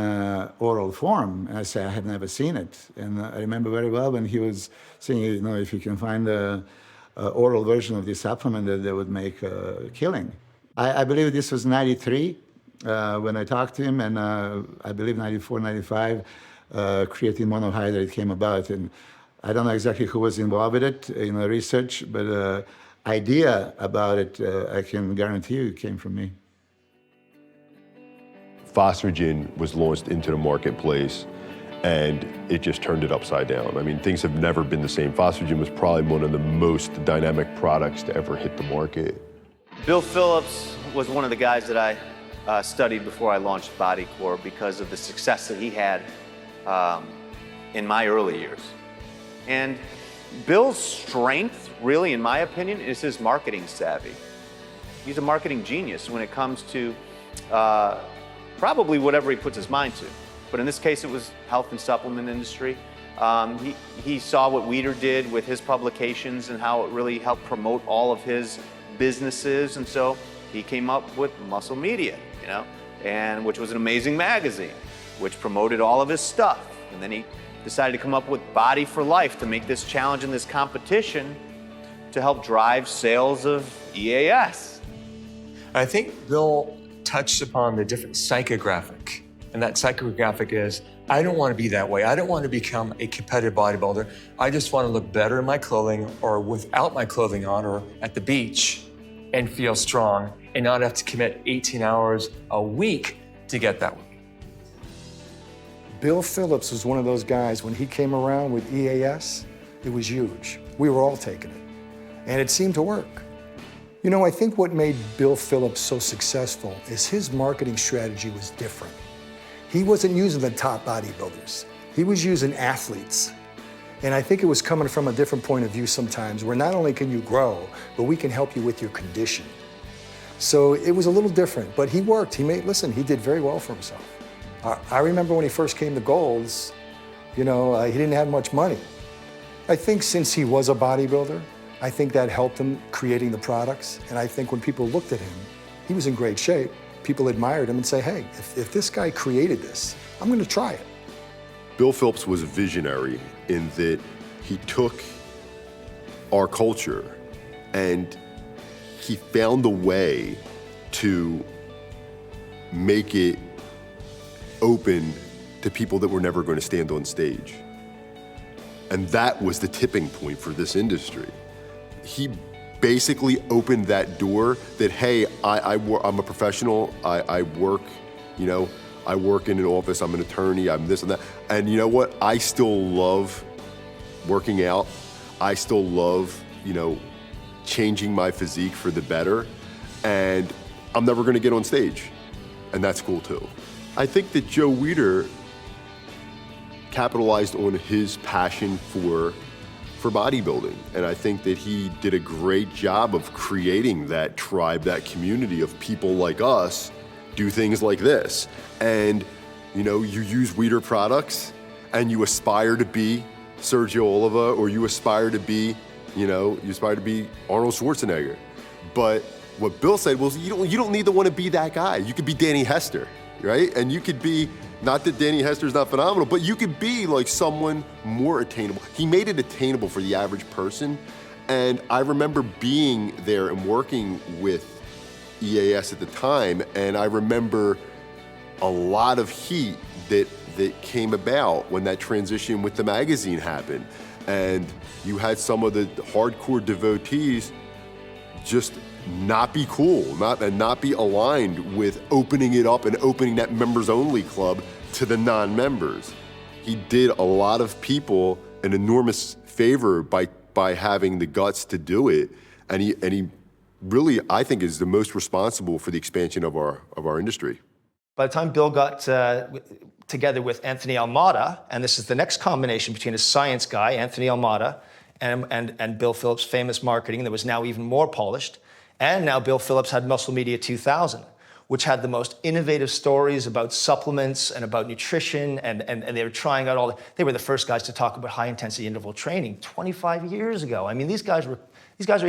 oral form? And I say, I had never seen it. And I remember very well when he was saying, if you can find a oral version of this supplement, that would make a killing. I believe this was 93 when I talked to him, and I believe 94, 95, creatine monohydrate came about. And I don't know exactly who was involved with it in the research, but idea about it, I can guarantee you, it came from me. Phosphagen was launched into the marketplace, and it just turned it upside down. I mean, things have never been the same. Phosphagen was probably one of the most dynamic products to ever hit the market. Bill Phillips was one of the guys that I studied before I launched BodyCore because of the success that he had in my early years. And Bill's strength, really, in my opinion, is his marketing savvy. He's a marketing genius when it comes to probably whatever he puts his mind to. But in this case, it was health and supplement industry. He saw what Weider did with his publications and how it really helped promote all of his businesses. And so he came up with Muscle Media, and which was an amazing magazine, which promoted all of his stuff. And then he decided to come up with Body for Life to make this challenge and this competition to help drive sales of EAS. I think Bill touched upon the different psychographic. And that psychographic is, I don't want to be that way. I don't want to become a competitive bodybuilder. I just want to look better in my clothing or without my clothing on or at the beach and feel strong and not have to commit 18 hours a week to get that way. Bill Phillips was one of those guys, when he came around with EAS, it was huge. We were all taking it. And it seemed to work. I think what made Bill Phillips so successful is his marketing strategy was different. He wasn't using the top bodybuilders. He was using athletes. And I think it was coming from a different point of view sometimes, where not only can you grow, but we can help you with your condition. So it was a little different, but he worked. He did very well for himself. I remember when he first came to Gold's, he didn't have much money. I think since he was a bodybuilder, I think that helped him creating the products. And I think when people looked at him, he was in great shape. People admired him and say, hey, if this guy created this, I'm going to try it. Bill Phillips was a visionary in that he took our culture and he found a way to make it open to people that were never going to stand on stage. And that was the tipping point for this industry. He basically opened that door that, hey, I'm a professional, I work, I work in an office, I'm an attorney, I'm this and that. And you know what? I still love working out. I still love, changing my physique for the better. And I'm never gonna get on stage. And that's cool too. I think that Joe Weider capitalized on his passion for bodybuilding. And I think that he did a great job of creating that tribe, that community of people like us do things like this. And, you use Weider products and you aspire to be Sergio Oliva, or you aspire to be, you aspire to be Arnold Schwarzenegger. But what Bill said was, you don't need to want to be that guy. You could be Danny Hester, right? And you could be, not that Danny Hester's not phenomenal, but you could be like someone more attainable. He made it attainable for the average person. And I remember being there and working with EAS at the time, and I remember a lot of heat that came about when that transition with the magazine happened. And you had some of the hardcore devotees just not be cool, not be aligned with opening it up and opening that members only club to the non-members. He did a lot of people an enormous favor by having the guts to do it, and he really, I think, is the most responsible for the expansion of our industry. By the time Bill got together with Anthony Almada, and this is the next combination between a science guy, Anthony Almada, and Bill Phillips' famous marketing that was now even more polished, and now Bill Phillips had Muscle Media 2000. which had the most innovative stories about supplements and about nutrition, and they were trying out they were the first guys to talk about high-intensity interval training 25 years ago. I mean, these guys were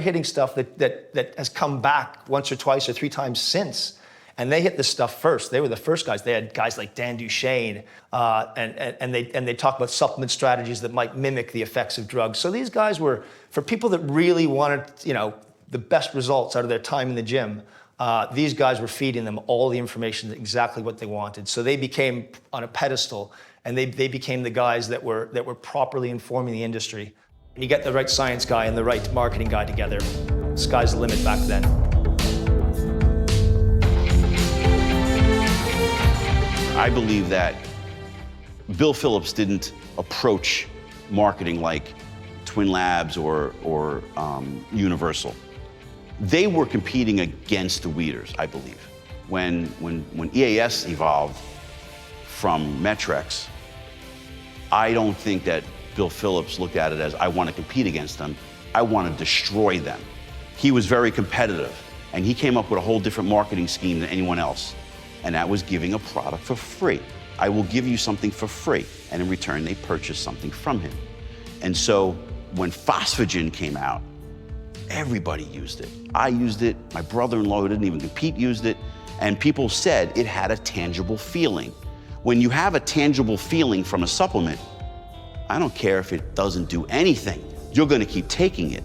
hitting stuff that has come back once or twice or three times since. And they hit this stuff first. They were the first guys. They had guys like Dan Duchaine, and they talked about supplement strategies that might mimic the effects of drugs. So these guys were, for people that really wanted, the best results out of their time in the gym, these guys were feeding them all the information, exactly what they wanted. So they became on a pedestal, and they became the guys that were properly informing the industry. And you get the right science guy and the right marketing guy together, sky's the limit back then. I believe that Bill Phillips didn't approach marketing like Twin Labs or Universal. They were competing against the Weeders, I believe. When EAS evolved from Met-Rx, I don't think that Bill Phillips looked at it as, I want to compete against them, I want to destroy them. He was very competitive, and he came up with a whole different marketing scheme than anyone else. And that was giving a product for free. I will give you something for free. And in return, they purchased something from him. And so when Phosphagen came out, everybody used it. I used it, my brother-in-law who didn't even compete used it, and people said it had a tangible feeling. When you have a tangible feeling from a supplement, I don't care if it doesn't do anything, you're gonna keep taking it.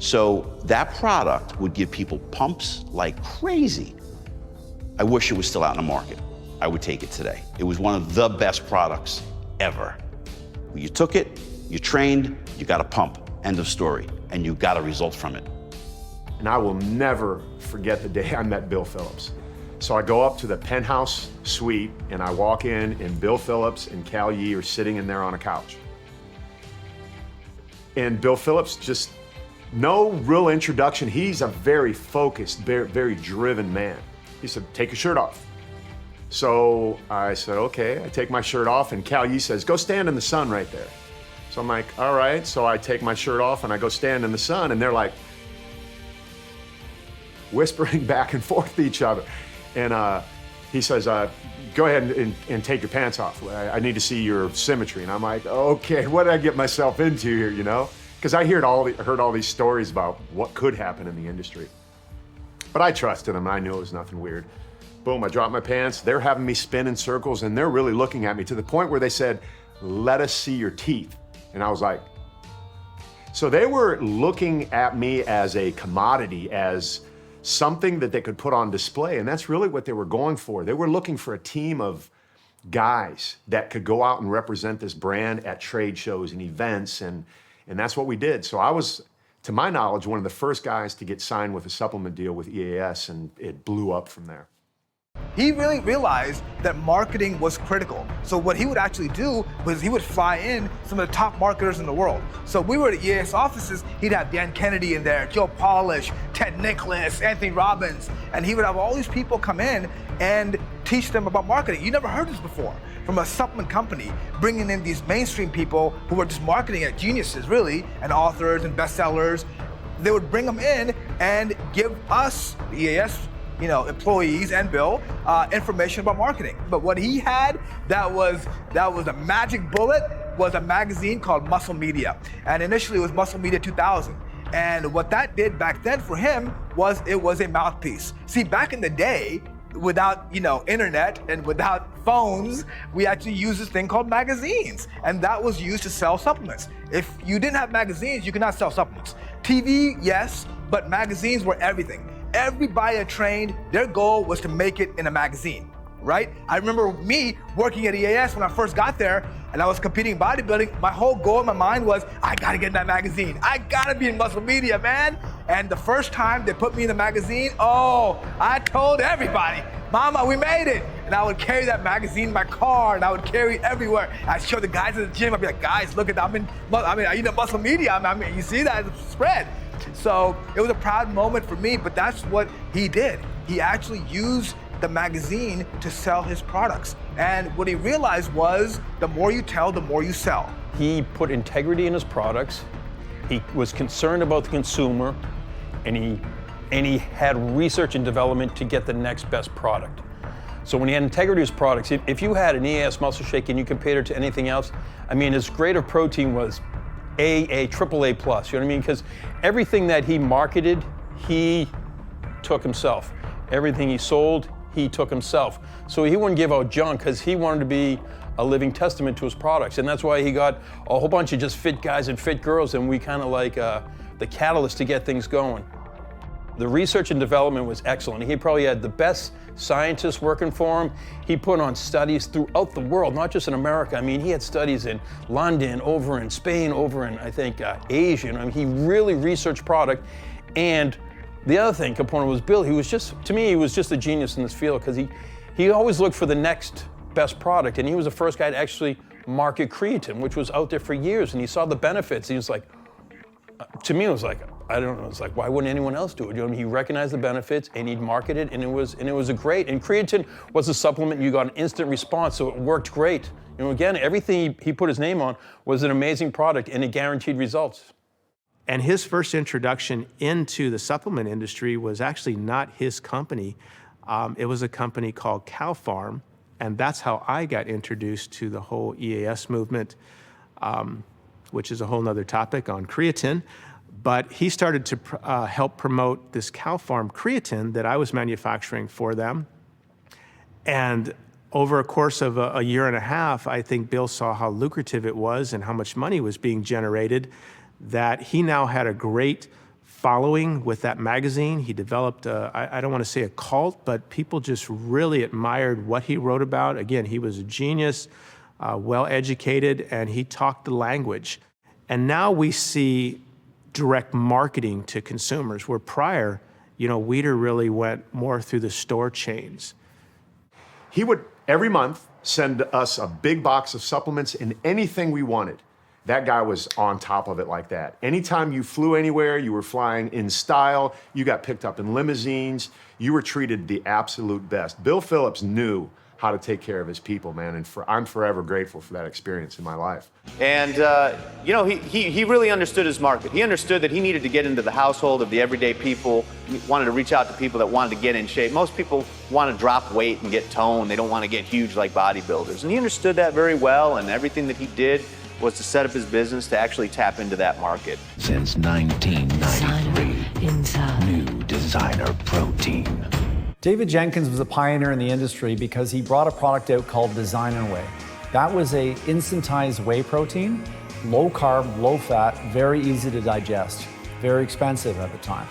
So that product would give people pumps like crazy. I wish it was still out in the market. I would take it today. It was one of the best products ever. You took it, you trained, you got a pump, end of story, and you got a result from it. And I will never forget the day I met Bill Phillips. So I go up to the penthouse suite and I walk in and Bill Phillips and Cal Yee are sitting in there on a couch. And Bill Phillips, just no real introduction. He's a very focused, very driven man. He said, take your shirt off. So I said, okay, I take my shirt off and Cal Yee says, go stand in the sun right there. So I'm like, all right. So I take my shirt off and I go stand in the sun and they're like whispering back and forth to each other. And he says, go ahead and take your pants off. I need to see your symmetry. And I'm like, okay, what did I get myself into here, you know? Because I heard all these stories about what could happen in the industry. But I trusted them, I knew it was nothing weird. Boom, I dropped my pants, they're having me spin in circles and they're really looking at me to the point where they said, let us see your teeth. And I was like, so they were looking at me as a commodity, as something that they could put on display, and that's really what they were going for. They were looking for a team of guys that could go out and represent this brand at trade shows and events, and that's what we did. So I was, to my knowledge, one of the first guys to get signed with a supplement deal with EAS, and it blew up from there. He really realized that marketing was critical. So what he would actually do was he would fly in some of the top marketers in the world. So we were at EAS offices, he'd have Dan Kennedy in there, Joe Polish, Ted Nicholas, Anthony Robbins, and he would have all these people come in and teach them about marketing. You never heard this before. From a supplement company, bringing in these mainstream people who were just marketing at geniuses, really, and authors and bestsellers. They would bring them in and give us, the EAS employees and Bill, information about marketing. But what he had that was a magic bullet was a magazine called Muscle Media. And initially it was Muscle Media 2000. And what that did back then for him was it was a mouthpiece. See, back in the day, without internet and without phones, we actually used this thing called magazines. And that was used to sell supplements. If you didn't have magazines, you could not sell supplements. TV, yes, but magazines were everything. Everybody that trained, their goal was to make it in a magazine, right? I remember me working at EAS when I first got there and I was competing in bodybuilding. My whole goal in my mind was, I gotta get in that magazine. I gotta be in Muscle Media, man. And the first time they put me in the magazine, I told everybody, Mama, we made it. And I would carry that magazine in my car and I would carry it everywhere. I'd show the guys at the gym, I'd be like, guys, look at that, are you in Muscle Media? I mean, you see that spread. So it was a proud moment for me, but that's what he did. He actually used the magazine to sell his products. And what he realized was the more you tell, the more you sell. He put integrity in his products. He was concerned about the consumer, and he and he had research and development to get the next best product. So when he had integrity of his products, if you had an EAS muscle shake and you compared it to anything else, I mean, his grade of protein was AAA plus, you know what I mean? Because everything that he marketed, he took himself. Everything he sold, he took himself. So he wouldn't give out junk because he wanted to be a living testament to his products. And that's why he got a whole bunch of just fit guys and fit girls, and we kind of like the catalyst to get things going. The research and development was excellent. He probably had the best scientists working for him. He put on studies throughout the world, not just in America. I mean, he had studies in London, over in Spain, over in, I think, Asia. I mean, he really researched product. And the other thing, component was Bill. He was just, to me, he was just a genius in this field because he always looked for the next best product. And he was the first guy to actually market creatine, which was out there for years. And he saw the benefits. He was like, to me, it was like, I don't know, it's like, why wouldn't anyone else do it? You know what I mean? He recognized the benefits and he'd market it, and it was a great. And creatine was a supplement, you got an instant response, so it worked great. You know, again, everything he put his name on was an amazing product, and it guaranteed results. And his first introduction into the supplement industry was actually not his company. It was a company called Cow Farm, and that's how I got introduced to the whole EAS movement, which is a whole nother topic on creatine. But he started to help promote this Cow Farm creatine that I was manufacturing for them. And over a course of a year and a half, I think Bill saw how lucrative it was and how much money was being generated, that he now had a great following with that magazine. He developed, I don't want to say a cult, but people just really admired what he wrote about. Again, he was a genius, well-educated, and he talked the language. And now we see direct marketing to consumers, where prior, you know, Weider really went more through the store chains. He would, every month, send us a big box of supplements and anything we wanted. That guy was on top of it like that. Anytime you flew anywhere, you were flying in style, you got picked up in limousines, you were treated the absolute best. Bill Phillips knew how to take care of his people, man, and I'm forever grateful for that experience in my life. And, you know, he really understood his market. He understood that he needed to get into the household of the everyday people. He wanted to reach out to people that wanted to get in shape. Most people want to drop weight and get toned. They don't want to get huge like bodybuilders. And he understood that very well, and everything that he did was to set up his business to actually tap into that market. Since 1993, new designer protein. David Jenkins was a pioneer in the industry because he brought a product out called Designer Whey. That was a instantized whey protein, low carb, low fat, very easy to digest, very expensive at the time.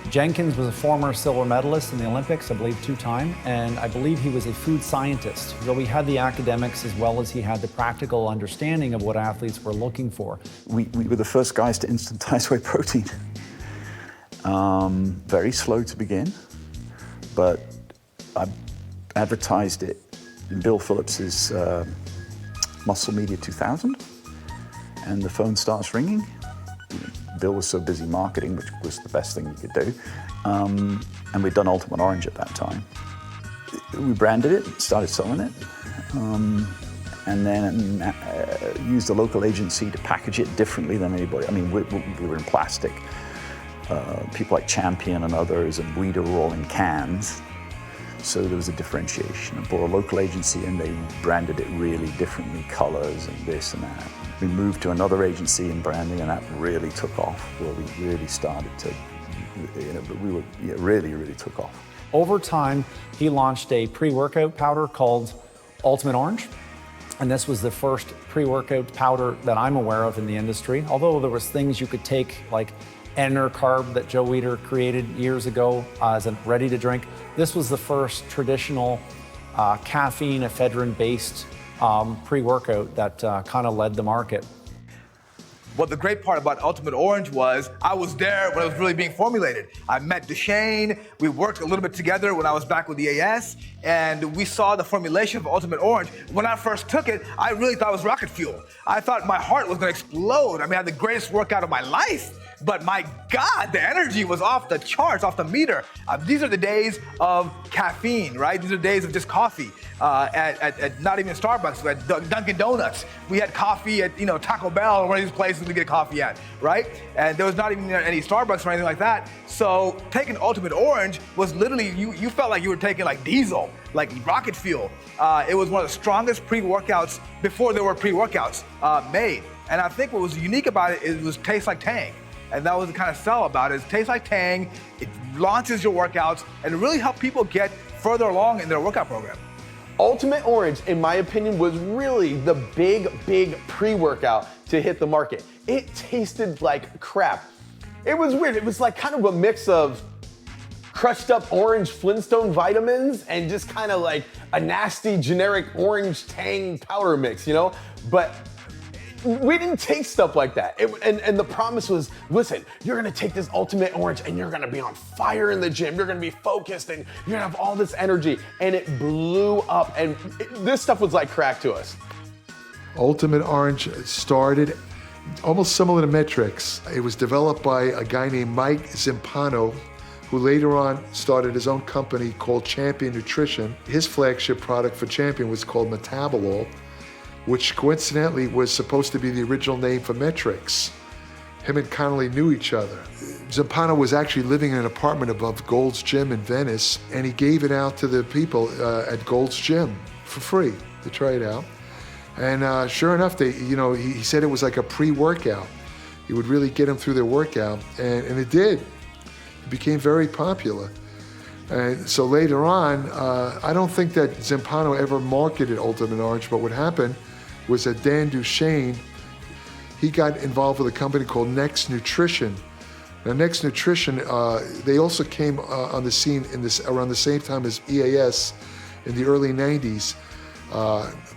Jenkins was a former silver medalist in the Olympics, I believe 2-time, and I believe he was a food scientist. So he had the academics as well as he had the practical understanding of what athletes were looking for. We were the first guys to instantize whey protein. Very slow to begin, but I advertised it in Bill Phillips's Muscle Media 2000, and the phone starts ringing. Bill was so busy marketing, which was the best thing you could do. And we'd done Ultimate Orange at that time. We branded it, started selling it, and then used a local agency to package it differently than anybody. I mean, we were in plastic. People like Champion and others and Weider were all in cans. So there was a differentiation. I bought a local agency and they branded it really differently, colors and this and that. We moved to another agency in branding and that really took off, where we really started to, really took off. Over time, he launched a pre-workout powder called Ultimate Orange. And this was the first pre-workout powder that I'm aware of in the industry. Although there was things you could take like Enercarb that Joe Weider created years ago as a ready to drink. This was the first traditional caffeine, ephedrine-based pre-workout that kind of led the market. Well, the great part about Ultimate Orange was I was there when it was really being formulated. I met Duchesne, we worked a little bit together when I was back with the EAS, and we saw the formulation of Ultimate Orange. When I first took it, I really thought it was rocket fuel. I thought my heart was gonna explode. I mean, I had the greatest workout of my life But my God, the energy was off the charts, off the meter. These are the days of caffeine, right? These are days of just coffee. At not even Starbucks, at Dunkin' Donuts. We had coffee at Taco Bell or one of these places we get coffee at, right? And there was not even any Starbucks or anything like that. So taking Ultimate Orange was literally, you felt like you were taking like diesel, like rocket fuel. It was one of the strongest pre-workouts before there were pre-workouts made. And I think what was unique about it, it was taste like Tang. And that was the kind of sell about it. It tastes like Tang, it launches your workouts, and it really helped people get further along in their workout program. Ultimate Orange, in my opinion, was really the big pre-workout to hit the market. It tasted like crap. It was weird. It was like kind of a mix of crushed up orange Flintstone vitamins and just kind of like a nasty generic orange Tang powder mix, But we didn't taste stuff like that. And the promise was, listen, you're gonna take this Ultimate Orange and you're gonna be on fire in the gym. You're gonna be focused and you're gonna have all this energy. And it blew up. And this stuff was like crack to us. Ultimate Orange started almost similar to Metrix. It was developed by a guy named Mike Zimpano, who later on started his own company called Champion Nutrition. His flagship product for Champion was called Metabolol, which coincidentally was supposed to be the original name for Metrix. Him and Connolly knew each other. Zimpano was actually living in an apartment above Gold's Gym in Venice, and he gave it out to the people at Gold's Gym for free to try it out. And sure enough, he said it was like a pre-workout. It would really get them through their workout, and it did. It became very popular. And so later on, I don't think that Zimpano ever marketed Ultimate Orange, but what happened was that Dan Duchesne, he got involved with a company called Next Nutrition. Now, Next Nutrition, they also came on the scene around the same time as EAS in the early 90s.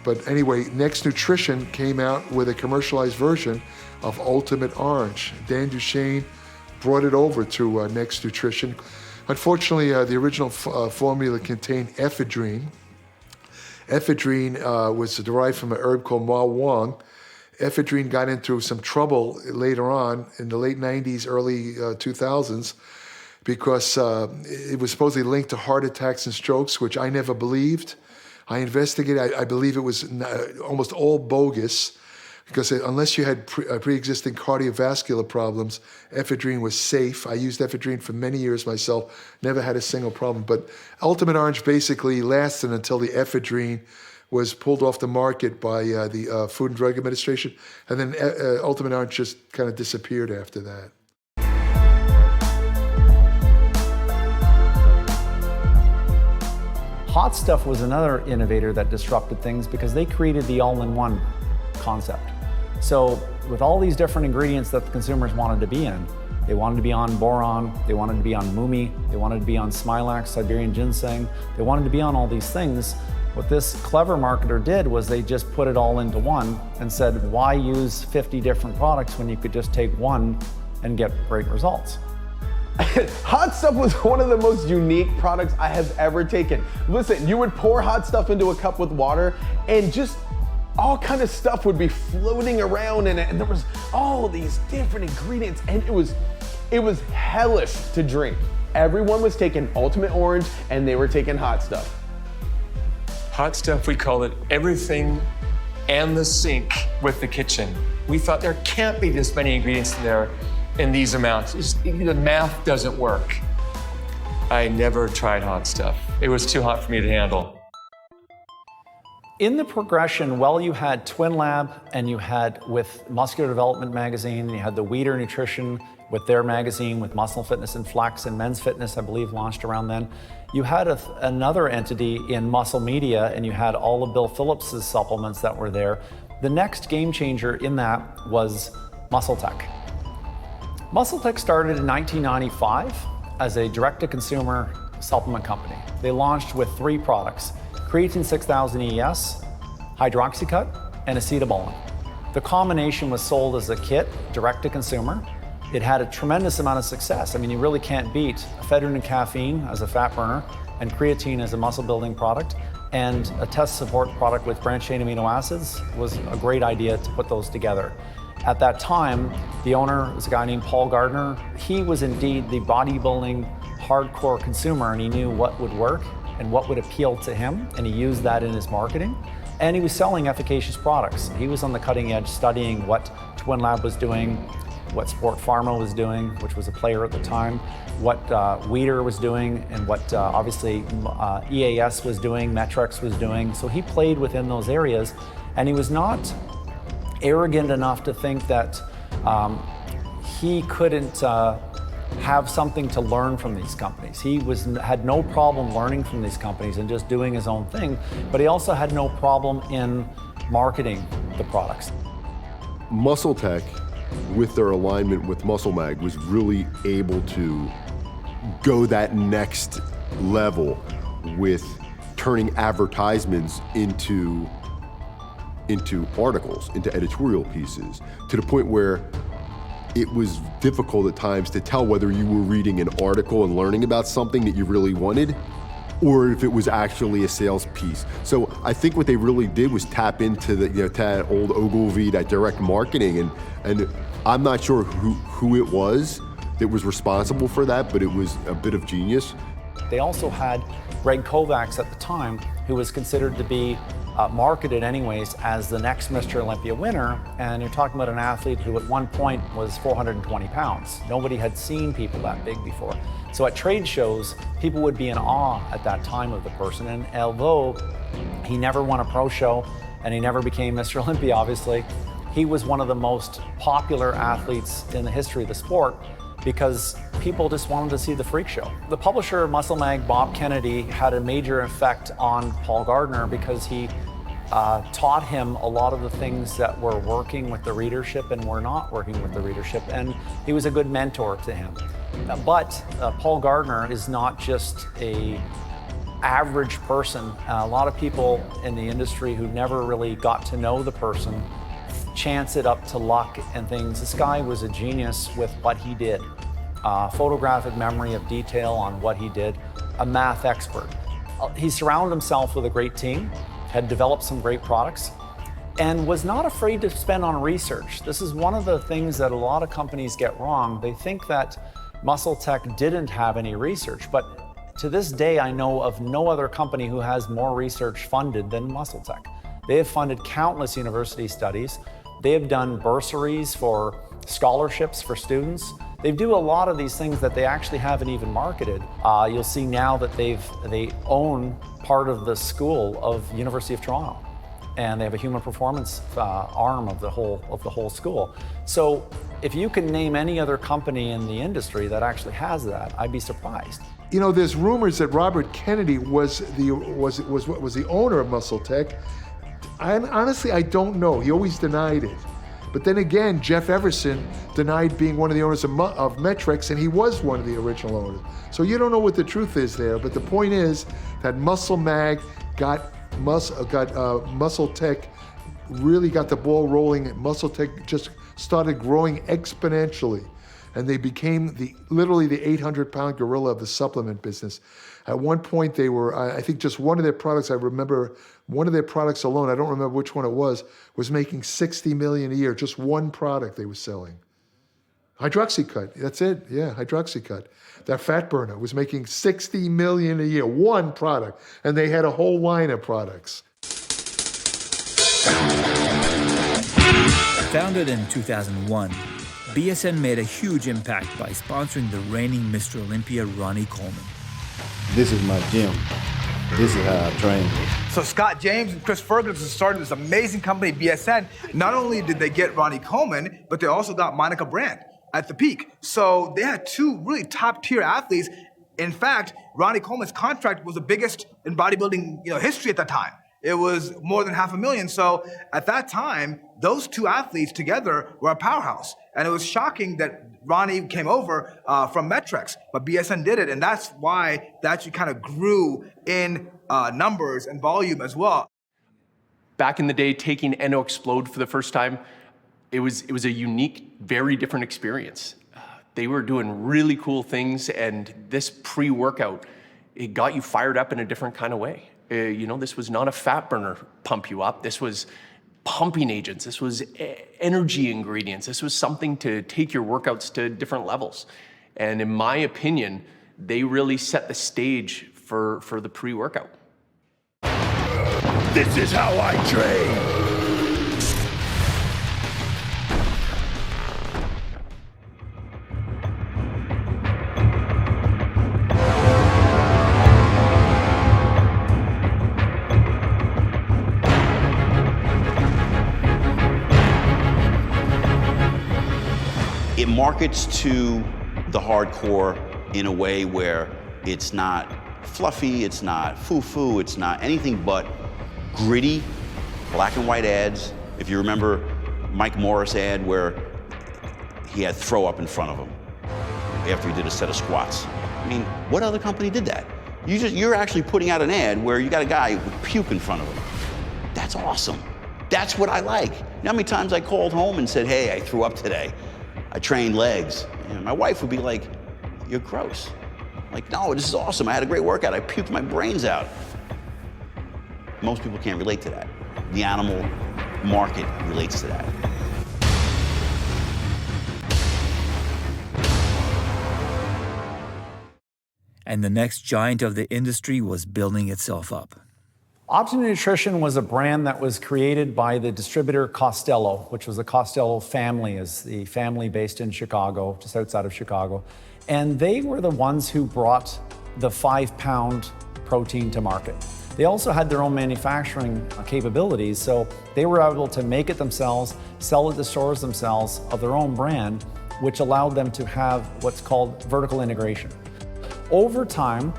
But anyway, Next Nutrition came out with a commercialized version of Ultimate Orange. Dan Duchesne brought it over to Next Nutrition. Unfortunately, the original formula contained ephedrine. Ephedrine was derived from an herb called ma huang. Ephedrine got into some trouble later on in the late 90s, early 2000s, because it was supposedly linked to heart attacks and strokes, which I never believed. I investigated. I believe it was almost all bogus, because unless you had pre-existing cardiovascular problems, ephedrine was safe. I used ephedrine for many years myself, never had a single problem. But Ultimate Orange basically lasted until the ephedrine was pulled off the market by the Food and Drug Administration, and then Ultimate Orange just kind of disappeared after that. Hot Stuff was another innovator that disrupted things because they created the all-in-one concept. So with all these different ingredients that the consumers wanted to be in, they wanted to be on boron, they wanted to be on Mumi, they wanted to be on Smilax, Siberian ginseng, they wanted to be on all these things. What this clever marketer did was they just put it all into one and said, why use 50 different products when you could just take one and get great results? Hot Stuff was one of the most unique products I have ever taken. Listen, you would pour Hot Stuff into a cup with water and just all kind of stuff would be floating around in it, and there was all these different ingredients, and it was hellish to drink. Everyone was taking Ultimate Orange and they were taking Hot Stuff. Hot Stuff, we call it everything and the sink with the kitchen. We thought there can't be this many ingredients in there in these amounts. The math doesn't work. I never tried Hot Stuff. It was too hot for me to handle. In the progression, you had Twinlab, and you had with Muscular Development Magazine, you had the Weider Nutrition with their magazine, with Muscle Fitness and Flex, and Men's Fitness, I believe, launched around then. You had another entity in Muscle Media, and you had all of Bill Phillips' supplements that were there. The next game changer in that was MuscleTech. MuscleTech started in 1995 as a direct-to-consumer supplement company. They launched with 3 products: Creatine 6000 ES, Hydroxycut, and Acetabolin. The combination was sold as a kit, direct-to-consumer. It had a tremendous amount of success. I mean, you really can't beat ephedrine and caffeine as a fat burner, and creatine as a muscle-building product, and a test support product with branched-chain amino acids was a great idea to put those together. At that time, the owner was a guy named Paul Gardner. He was indeed the bodybuilding hardcore consumer, and he knew what would work and what would appeal to him, and he used that in his marketing. And he was selling efficacious products. He was on the cutting edge studying what Twinlab was doing, what Sport Pharma was doing, which was a player at the time, what Weider was doing, and what obviously EAS was doing, Met-Rx was doing. So he played within those areas, and he was not arrogant enough to think that he couldn't have something to learn from these companies. He had no problem learning from these companies and just doing his own thing, but he also had no problem in marketing the products. MuscleTech, with their alignment with MuscleMag, was really able to go that next level with turning advertisements into articles, into editorial pieces, to the point where it was difficult at times to tell whether you were reading an article and learning about something that you really wanted, or if it was actually a sales piece. So I think what they really did was tap into the, to that old Ogilvy, that direct marketing, and I'm not sure who it was that was responsible for that, but it was a bit of genius. They also had Greg Kovacs at the time, who was considered to be marketed anyways as the next Mr. Olympia winner, and you're talking about an athlete who at one point was 420 pounds. Nobody had seen people that big before. So at trade shows, people would be in awe at that time of the person, and although he never won a pro show and he never became Mr. Olympia, obviously, he was one of the most popular athletes in the history of the sport because people just wanted to see the freak show. The publisher of MuscleMag, Bob Kennedy, had a major effect on Paul Gardner because he taught him a lot of the things that were working with the readership and were not working with the readership, and he was a good mentor to him. But Paul Gardner is not just a average person. A lot of people in the industry who never really got to know the person chance it up to luck and things. This guy was a genius with what he did. Photographic memory of detail on what he did, a math expert. He surrounded himself with a great team, had developed some great products, and was not afraid to spend on research. This is one of the things that a lot of companies get wrong. They think that MuscleTech didn't have any research, but to this day, I know of no other company who has more research funded than MuscleTech. They have funded countless university studies. They have done bursaries for scholarships for students. They do a lot of these things that they actually haven't even marketed. You'll see now that they own part of the school of University of Toronto, and they have a human performance arm of the whole school. So if you can name any other company in the industry that actually has that, I'd be surprised. You know, there's rumors that Robert Kennedy was the owner of MuscleTech. Honestly, I don't know. He always denied it. But then again, Jeff Everson denied being one of the owners of Met-Rx, and he was one of the original owners. So you don't know what the truth is there. But the point is that MuscleMag got MuscleTech really got the ball rolling. MuscleTech just started growing exponentially, and they became literally the 800-pound gorilla of the supplement business. At one point, they were, I think just one of their products, I remember one of their products alone, I don't remember which one it was making $60 million a year, just one product they were selling. Hydroxycut, that's it, yeah, Hydroxycut. That fat burner was making $60 million a year, one product, and they had a whole line of products. Founded in 2001, BSN made a huge impact by sponsoring the reigning Mr. Olympia, Ronnie Coleman. This is my gym. This is how I train. So Scott James and Chris Ferguson started this amazing company, BSN. Not only did they get Ronnie Coleman, but they also got Monica Brandt at the peak. So they had two really top-tier athletes. In fact, Ronnie Coleman's contract was the biggest in bodybuilding history at that time. It was more than $500,000. So at that time, those two athletes together were a powerhouse. And it was shocking that Ronnie came over from Met-Rx, but BSN did it, and that's why that actually kind of grew in numbers and volume as well. Back in the day, taking EndoExplode for the first time, it was a unique, very different experience. They were doing really cool things, and this pre-workout, it got you fired up in a different kind of way. This was not a fat burner pump you up. This was pumping agents. This was energy ingredients. This was something to take your workouts to different levels. And in my opinion, they really set the stage for the pre-workout. This is how I train. It markets to the hardcore in a way where it's not fluffy, it's not foo-foo, it's not anything but gritty, black and white ads. If you remember Mike Morris ad where he had throw up in front of him after he did a set of squats. I mean, what other company did that? You're actually putting out an ad where you got a guy with puke in front of him. That's awesome. That's what I like. You know how many times I called home and said, hey, I threw up today. I trained legs. And my wife would be like, you're gross. Like, no, this is awesome. I had a great workout. I puked my brains out. Most people can't relate to that. The animal market relates to that. And the next giant of the industry was building itself up. Optimum Nutrition was a brand that was created by the distributor Costello, which was the Costello family, is the family based in Chicago, just outside of Chicago. And they were the ones who brought the 5-pound protein to market. They also had their own manufacturing capabilities, so they were able to make it themselves, sell it to stores themselves of their own brand, which allowed them to have what's called vertical integration. Over time,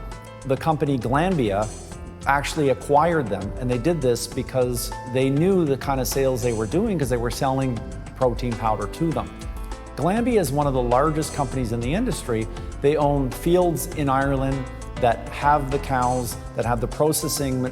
the company Glanbia actually acquired them, and they did this because they knew the kind of sales they were doing because they were selling protein powder to them. Glanbia is one of the largest companies in the industry. They own fields in Ireland that have the cows, that have the processing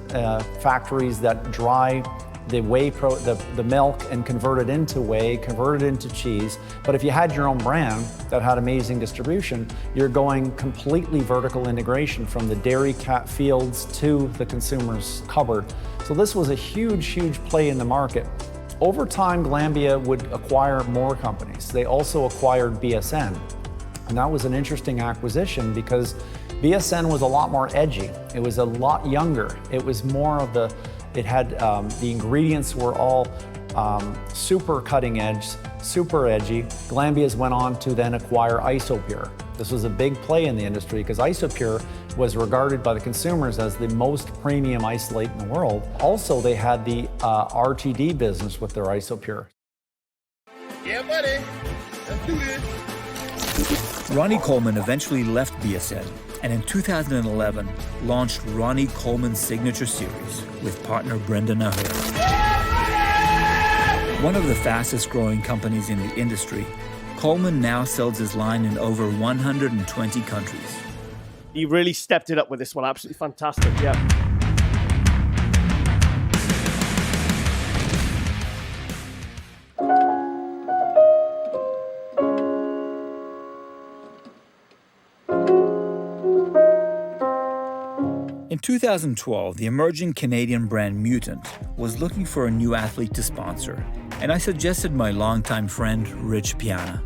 factories that dry the whey, the milk and convert it into whey, convert it into cheese. But if you had your own brand that had amazing distribution, you're going completely vertical integration from the dairy fields to the consumer's cupboard. So this was a huge, huge play in the market. Over time, Glanbia would acquire more companies. They also acquired BSN. And that was an interesting acquisition because BSN was a lot more edgy. It was a lot younger. It was more of it had, the ingredients were all super cutting edge, super edgy. Glanbia's went on to then acquire Isopure. This was a big play in the industry because Isopure was regarded by the consumers as the most premium isolate in the world. Also, they had the RTD business with their Isopure. Yeah, buddy. Let's do this. Ronnie Coleman eventually left BSN and in 2011 launched Ronnie Coleman's Signature Series with partner Brenda Nahur. One of the fastest growing companies in the industry, Coleman now sells his line in over 120 countries. He really stepped it up with this one, absolutely fantastic, yeah. In 2012, the emerging Canadian brand Mutant was looking for a new athlete to sponsor, and I suggested my longtime friend, Rich Piana.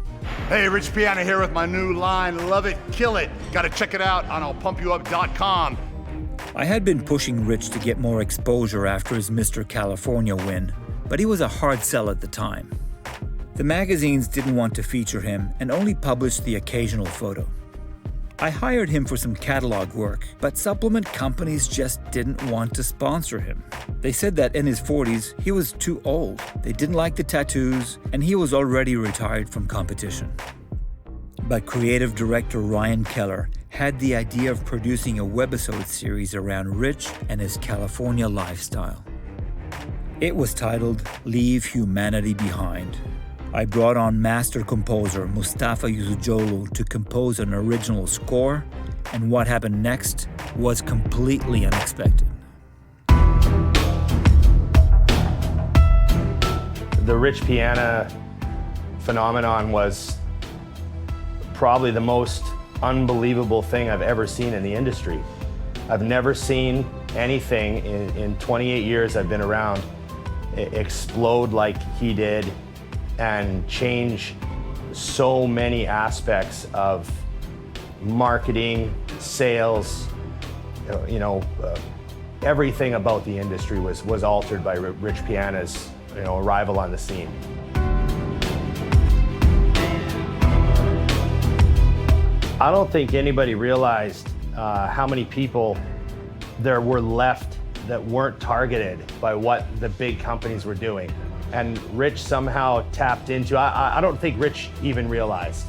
Hey, Rich Piana here with my new line, Love It, Kill It. Gotta check it out on I'llPumpYouUp.com. I had been pushing Rich to get more exposure after his Mr. California win, but he was a hard sell at the time. The magazines didn't want to feature him and only published the occasional photo. I hired him for some catalog work, but supplement companies just didn't want to sponsor him. They said that in his 40s, he was too old. They didn't like the tattoos, and he was already retired from competition. But creative director Ryan Keller had the idea of producing a webisode series around Rich and his California lifestyle. It was titled Leave Humanity Behind. I brought on master composer Mustafa Yusujoglu to compose an original score, and what happened next was completely unexpected. The Rich Piana phenomenon was probably the most unbelievable thing I've ever seen in the industry. I've never seen anything in 28 years I've been around explode like he did and change so many aspects of marketing, sales, everything about the industry was altered by Rich Piana's arrival on the scene. I don't think anybody realized how many people there were left that weren't targeted by what the big companies were doing. And Rich somehow tapped into, I don't think Rich even realized.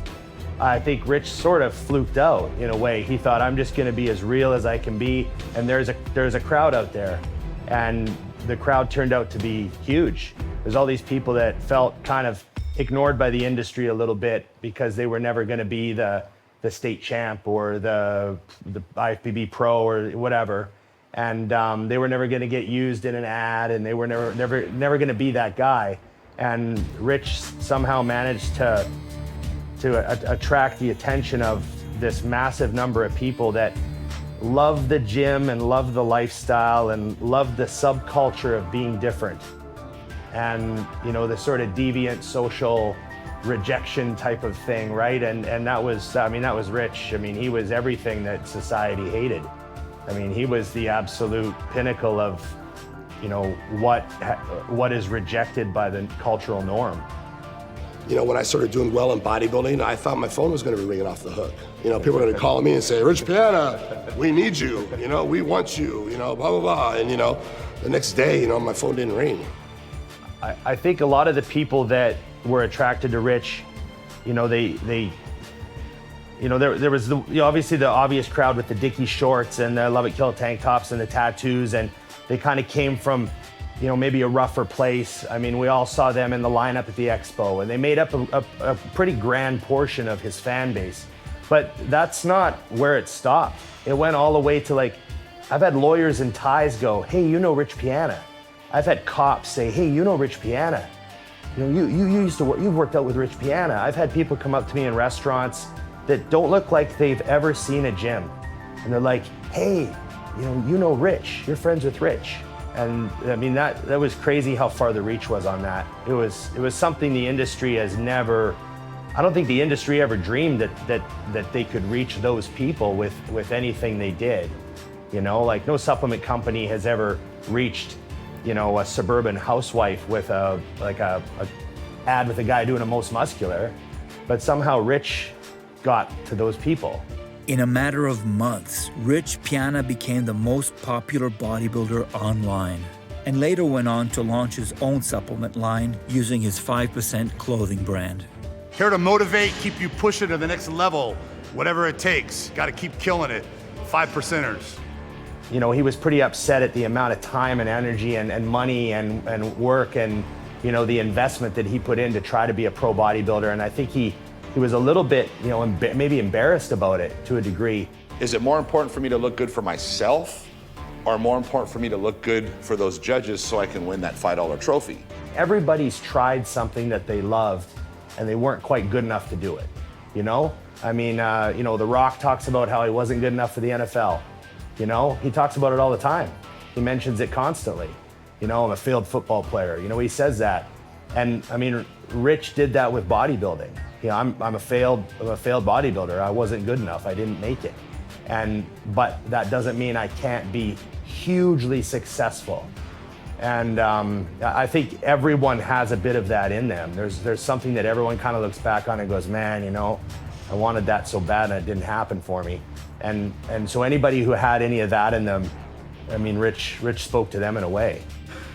I think Rich sort of fluked out in a way. He thought, I'm just gonna be as real as I can be, and there's a crowd out there. And the crowd turned out to be huge. There's all these people that felt kind of ignored by the industry a little bit because they were never gonna be the state champ or the IFBB pro or whatever. And they were never gonna get used in an ad, and they were never gonna be that guy. And Rich somehow managed to attract the attention of this massive number of people that love the gym and love the lifestyle and love the subculture of being different. And the sort of deviant social rejection type of thing, right? And that was Rich. He was everything that society hated. He was the absolute pinnacle of, what is rejected by the cultural norm. When I started doing well in bodybuilding, I thought my phone was going to be ringing off the hook. People were going to call me and say, Rich Piana, we need you. We want you. Blah blah blah. And the next day, my phone didn't ring. I think a lot of the people that were attracted to Rich, there was obviously the obvious crowd with the Dickie shorts and the Love It Kill It tank tops and the tattoos, and they kind of came from, maybe a rougher place. We all saw them in the lineup at the Expo, and they made up a pretty grand portion of his fan base. But that's not where it stopped. It went all the way to I've had lawyers in ties go, hey, Rich Piana. I've had cops say, hey, Rich Piana. You've worked out with Rich Piana. I've had people come up to me in restaurants that don't look like they've ever seen a gym. And they're like, hey, Rich, you're friends with Rich. And that was crazy how far the reach was on that. It was something the industry has never, I don't think the industry ever dreamed that they could reach those people with anything they did. No supplement company has ever reached, a suburban housewife with a ad with a guy doing a Most Muscular, but somehow Rich got to those people. In a matter of months, Rich Piana became the most popular bodybuilder online, and later went on to launch his own supplement line using his 5% clothing brand. Here to motivate, keep you pushing to the next level, whatever it takes. Got to keep killing it. 5%ers. He was pretty upset at the amount of time and energy and money and work and, the investment that he put in to try to be a pro bodybuilder. And I think he was a little bit, maybe embarrassed about it to a degree. Is it more important for me to look good for myself, or more important for me to look good for those judges so I can win that $5 trophy? Everybody's tried something that they loved and they weren't quite good enough to do it. The Rock talks about how he wasn't good enough for the NFL. He talks about it all the time. He mentions it constantly. I'm a failed football player. He says that. And Rich did that with bodybuilding. I'm a failed bodybuilder. I wasn't good enough. I didn't make it. But that doesn't mean I can't be hugely successful. And I think everyone has a bit of that in them. There's something that everyone kind of looks back on and goes, man, I wanted that so bad and it didn't happen for me. And so anybody who had any of that in them, Rich spoke to them in a way.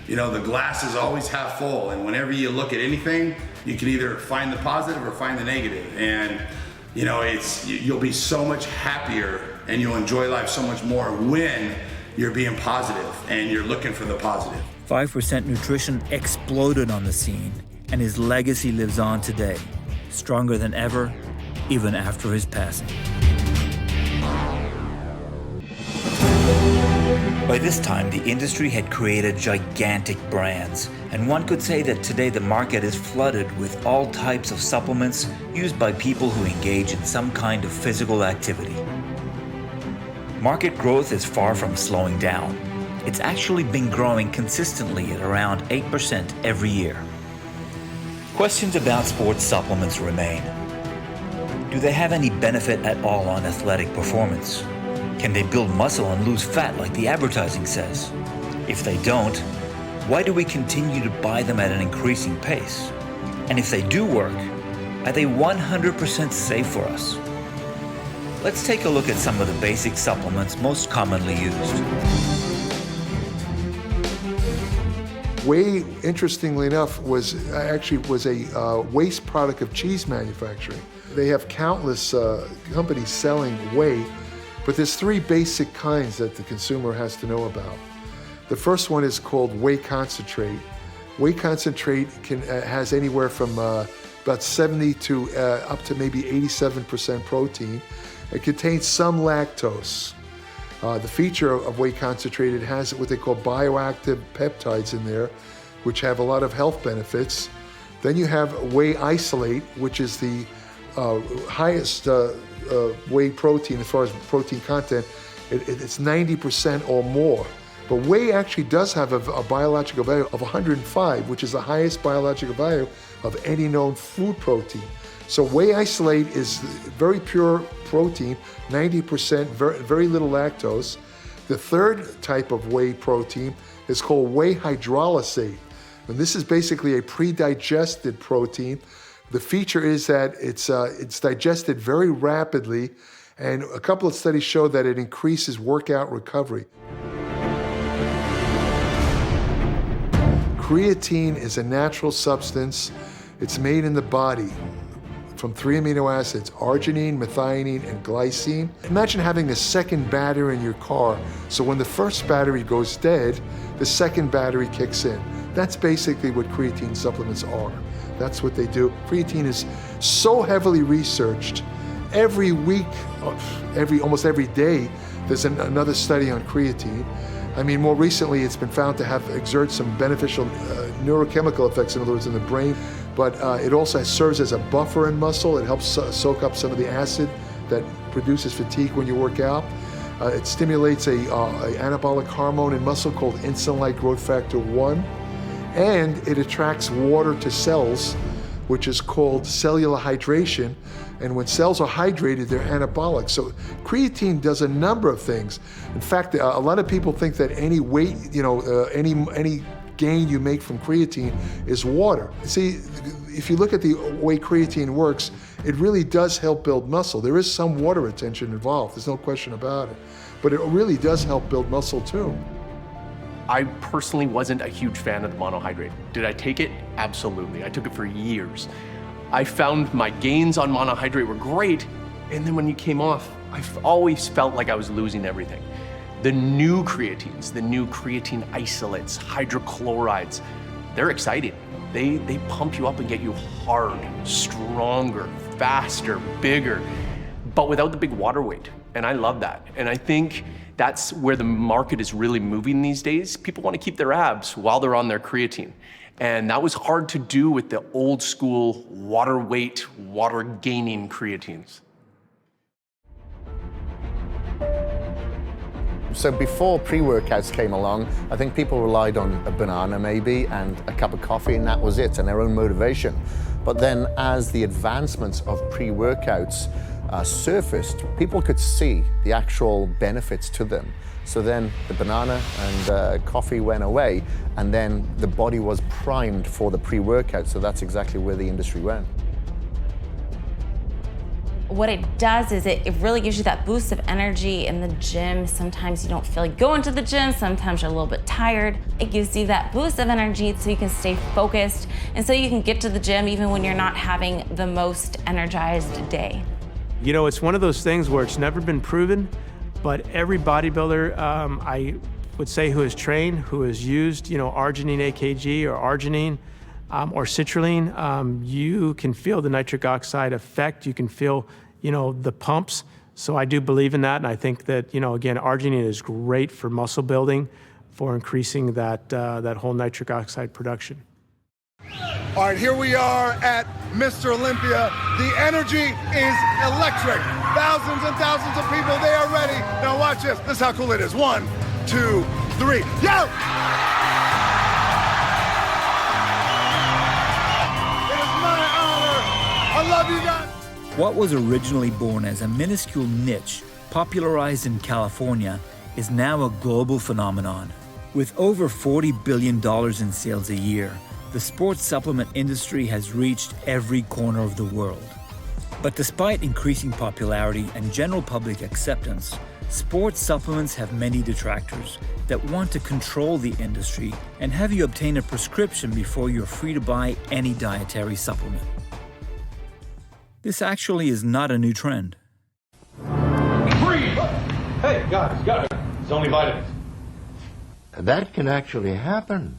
The glass is always half full, and whenever you look at anything, you can either find the positive or find the negative. And you'll be so much happier and you'll enjoy life so much more when you're being positive and you're looking for the positive. 5% Nutrition exploded on the scene, and his legacy lives on today, stronger than ever, even after his passing. By this time, the industry had created gigantic brands, and one could say that today the market is flooded with all types of supplements used by people who engage in some kind of physical activity. Market growth is far from slowing down. it's actually been growing consistently at around 8% every year. Questions about sports supplements remain. Do they have any benefit at all on athletic performance? Can they build muscle and lose fat like the advertising says? If they don't, why do we continue to buy them at an increasing pace? And if they do work, are they 100% safe for us? Let's take a look at some of the basic supplements most commonly used. Whey, interestingly enough, was a waste product of cheese manufacturing. They have countless companies selling whey, but there's three basic kinds that the consumer has to know about. The first one is called whey concentrate. Whey concentrate has anywhere from about 70 to up to maybe 87% protein. It contains some lactose. The feature of whey concentrate, it has what they call bioactive peptides in there, which have a lot of health benefits. Then you have whey isolate, which is the highest whey protein as far as protein content. It's 90% or more. But whey actually does have a biological value of 105, which is the highest biological value of any known food protein. So whey isolate is very pure protein, 90%, very little lactose. The third type of whey protein is called whey hydrolysate. And this is basically a pre-digested protein. The feature is that it's digested very rapidly, and a couple of studies show that it increases workout recovery. Creatine is a natural substance. It's made in the body from 3 amino acids, arginine, methionine, and glycine. Imagine having a second battery in your car, so when the first battery goes dead, the second battery kicks in. That's basically what creatine supplements are. That's what they do. Creatine is so heavily researched. Every week, almost every day, there's another study on creatine. I mean, more recently, it's been found to exert some beneficial neurochemical effects, in other words, in the brain. But it also serves as a buffer in muscle. It helps soak up some of the acid that produces fatigue when you work out. It stimulates a anabolic hormone in muscle called insulin-like growth factor 1. And it attracts water to cells, which is called cellular hydration. And when cells are hydrated, they're anabolic. So creatine does a number of things. In fact, a lot of people think that any weight, any gain you make from creatine is water. See, if you look at the way creatine works, it really does help build muscle. There is some water retention involved, there's no question about it. But it really does help build muscle too. I personally wasn't a huge fan of the monohydrate. Did I take it? Absolutely. I took it for years. I found my gains on monohydrate were great, and then when you came off, I always felt like I was losing everything. The new creatines, the new creatine isolates, hydrochlorides, they're exciting. They pump you up and get you hard, stronger, faster, bigger, but without the big water weight. And I love that. And I think that's where the market is really moving these days. People want to keep their abs while they're on their creatine. And that was hard to do with the old school water weight, water gaining creatines. So before pre-workouts came along, I think people relied on a banana maybe and a cup of coffee, and that was it, and their own motivation. But then as the advancements of pre-workouts surfaced, people could see the actual benefits to them. So then the banana and coffee went away, and then the body was primed for the pre-workout. So that's exactly where the industry went. What it does is it really gives you that boost of energy in the gym. Sometimes you don't feel like going to the gym, sometimes you're a little bit tired. It gives you that boost of energy so you can stay focused and so you can get to the gym even when you're not having the most energized day. You know, it's one of those things where it's never been proven, but every bodybuilder, I would say, who is trained, who has used, arginine AKG or arginine or citrulline, you can feel the nitric oxide effect. You can feel, the pumps. So I do believe in that, and I think that, again, arginine is great for muscle building, for increasing that whole nitric oxide production. All right, here we are at Mr. Olympia. The energy is electric. Thousands and thousands of people, they are ready. Now watch this. This is how cool it is. 1, 2, 3, yo! It is my honor. I love you guys. What was originally born as a minuscule niche, popularized in California, is now a global phenomenon. With over $40 billion in sales a year, the sports supplement industry has reached every corner of the world. But despite increasing popularity and general public acceptance, sports supplements have many detractors that want to control the industry and have you obtain a prescription before you're free to buy any dietary supplement. This actually is not a new trend. Breathe! Hey, guys, it's only vitamins. That can actually happen.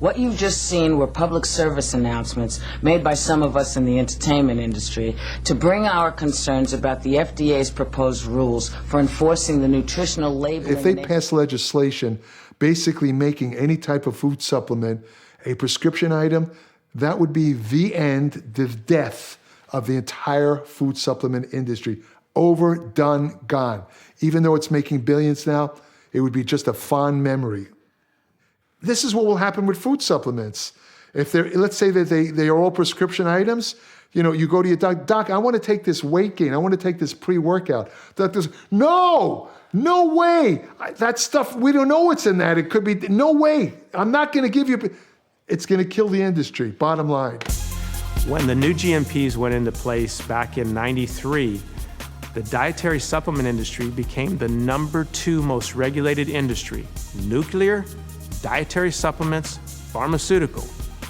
What you've just seen were public service announcements made by some of us in the entertainment industry to bring our concerns about the FDA's proposed rules for enforcing the nutritional labeling. If they pass legislation basically making any type of food supplement a prescription item, that would be the end, the death of the entire food supplement industry. Over, done, gone. Even though it's making billions now, it would be just a fond memory. This is what will happen with food supplements. If they're, let's say that they are all prescription items, you know, you go to your doc, I want to take this weight gain, I want to take this pre-workout. Doctor's, no way. That stuff, we don't know what's in that. It could be, no way. I'm not going to give you, it's going to kill the industry, bottom line. When the new GMPs went into place back in '93, the dietary supplement industry became the #2 most regulated industry. Nuclear, dietary supplements, pharmaceutical.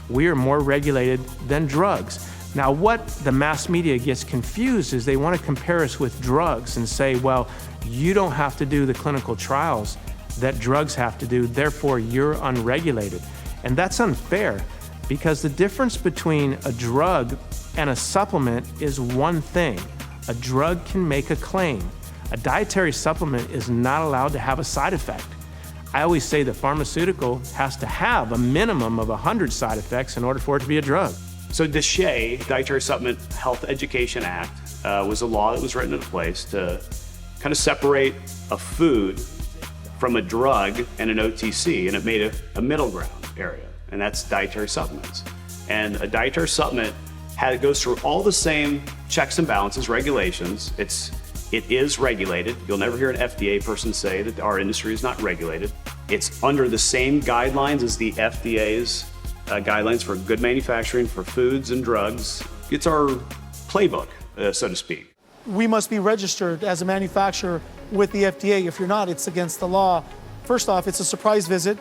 We are more regulated than drugs. Now, what the mass media gets confused is they want to compare us with drugs and say, well, you don't have to do the clinical trials that drugs have to do, therefore you're unregulated. And that's unfair, because the difference between a drug and a supplement is one thing. A drug can make a claim. A dietary supplement is not allowed to have a side effect. I always say the pharmaceutical has to have a minimum of 100 side effects in order for it to be a drug. So DSHEA, Dietary Supplement Health Education Act, was a law that was written into place to kind of separate a food from a drug and an OTC, and it made a middle ground area, and that's dietary supplements. And a dietary supplement goes through all the same checks and balances, regulations. It is regulated. You'll never hear an FDA person say that our industry is not regulated. It's under the same guidelines as the FDA's guidelines for good manufacturing for foods and drugs. It's our playbook, so to speak. We must be registered as a manufacturer with the FDA. If you're not, it's against the law. First off, it's a surprise visit,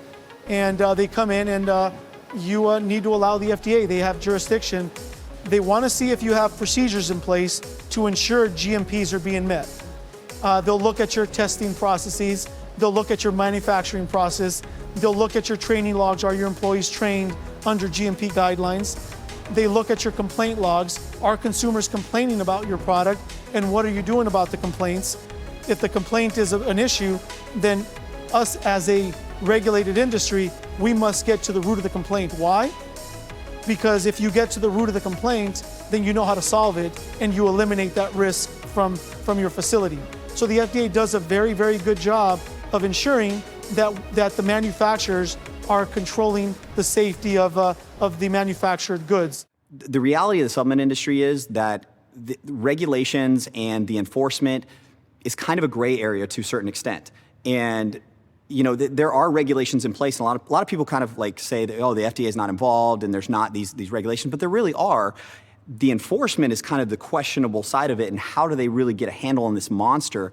and they come in and you need to allow the FDA. They have jurisdiction. They want to see if you have procedures in place to ensure GMPs are being met. They'll look at your testing processes. They'll look at your manufacturing process. They'll look at your training logs. Are your employees trained under GMP guidelines? They look at your complaint logs. Are consumers complaining about your product? And what are you doing about the complaints? If the complaint is an issue, then us as a regulated industry, we must get to the root of the complaint. Why? Because if you get to the root of the complaint, then you know how to solve it and you eliminate that risk from your facility. So the FDA does a very, very good job of ensuring that the manufacturers are controlling the safety of the manufactured goods. The reality of the supplement industry is that the regulations and the enforcement is kind of a gray area to a certain extent. And you know, there are regulations in place, and a lot of people kind of like say that, oh, the FDA is not involved and there's not these regulations, but there really are. The enforcement is kind of the questionable side of it, and how do they really get a handle on this monster?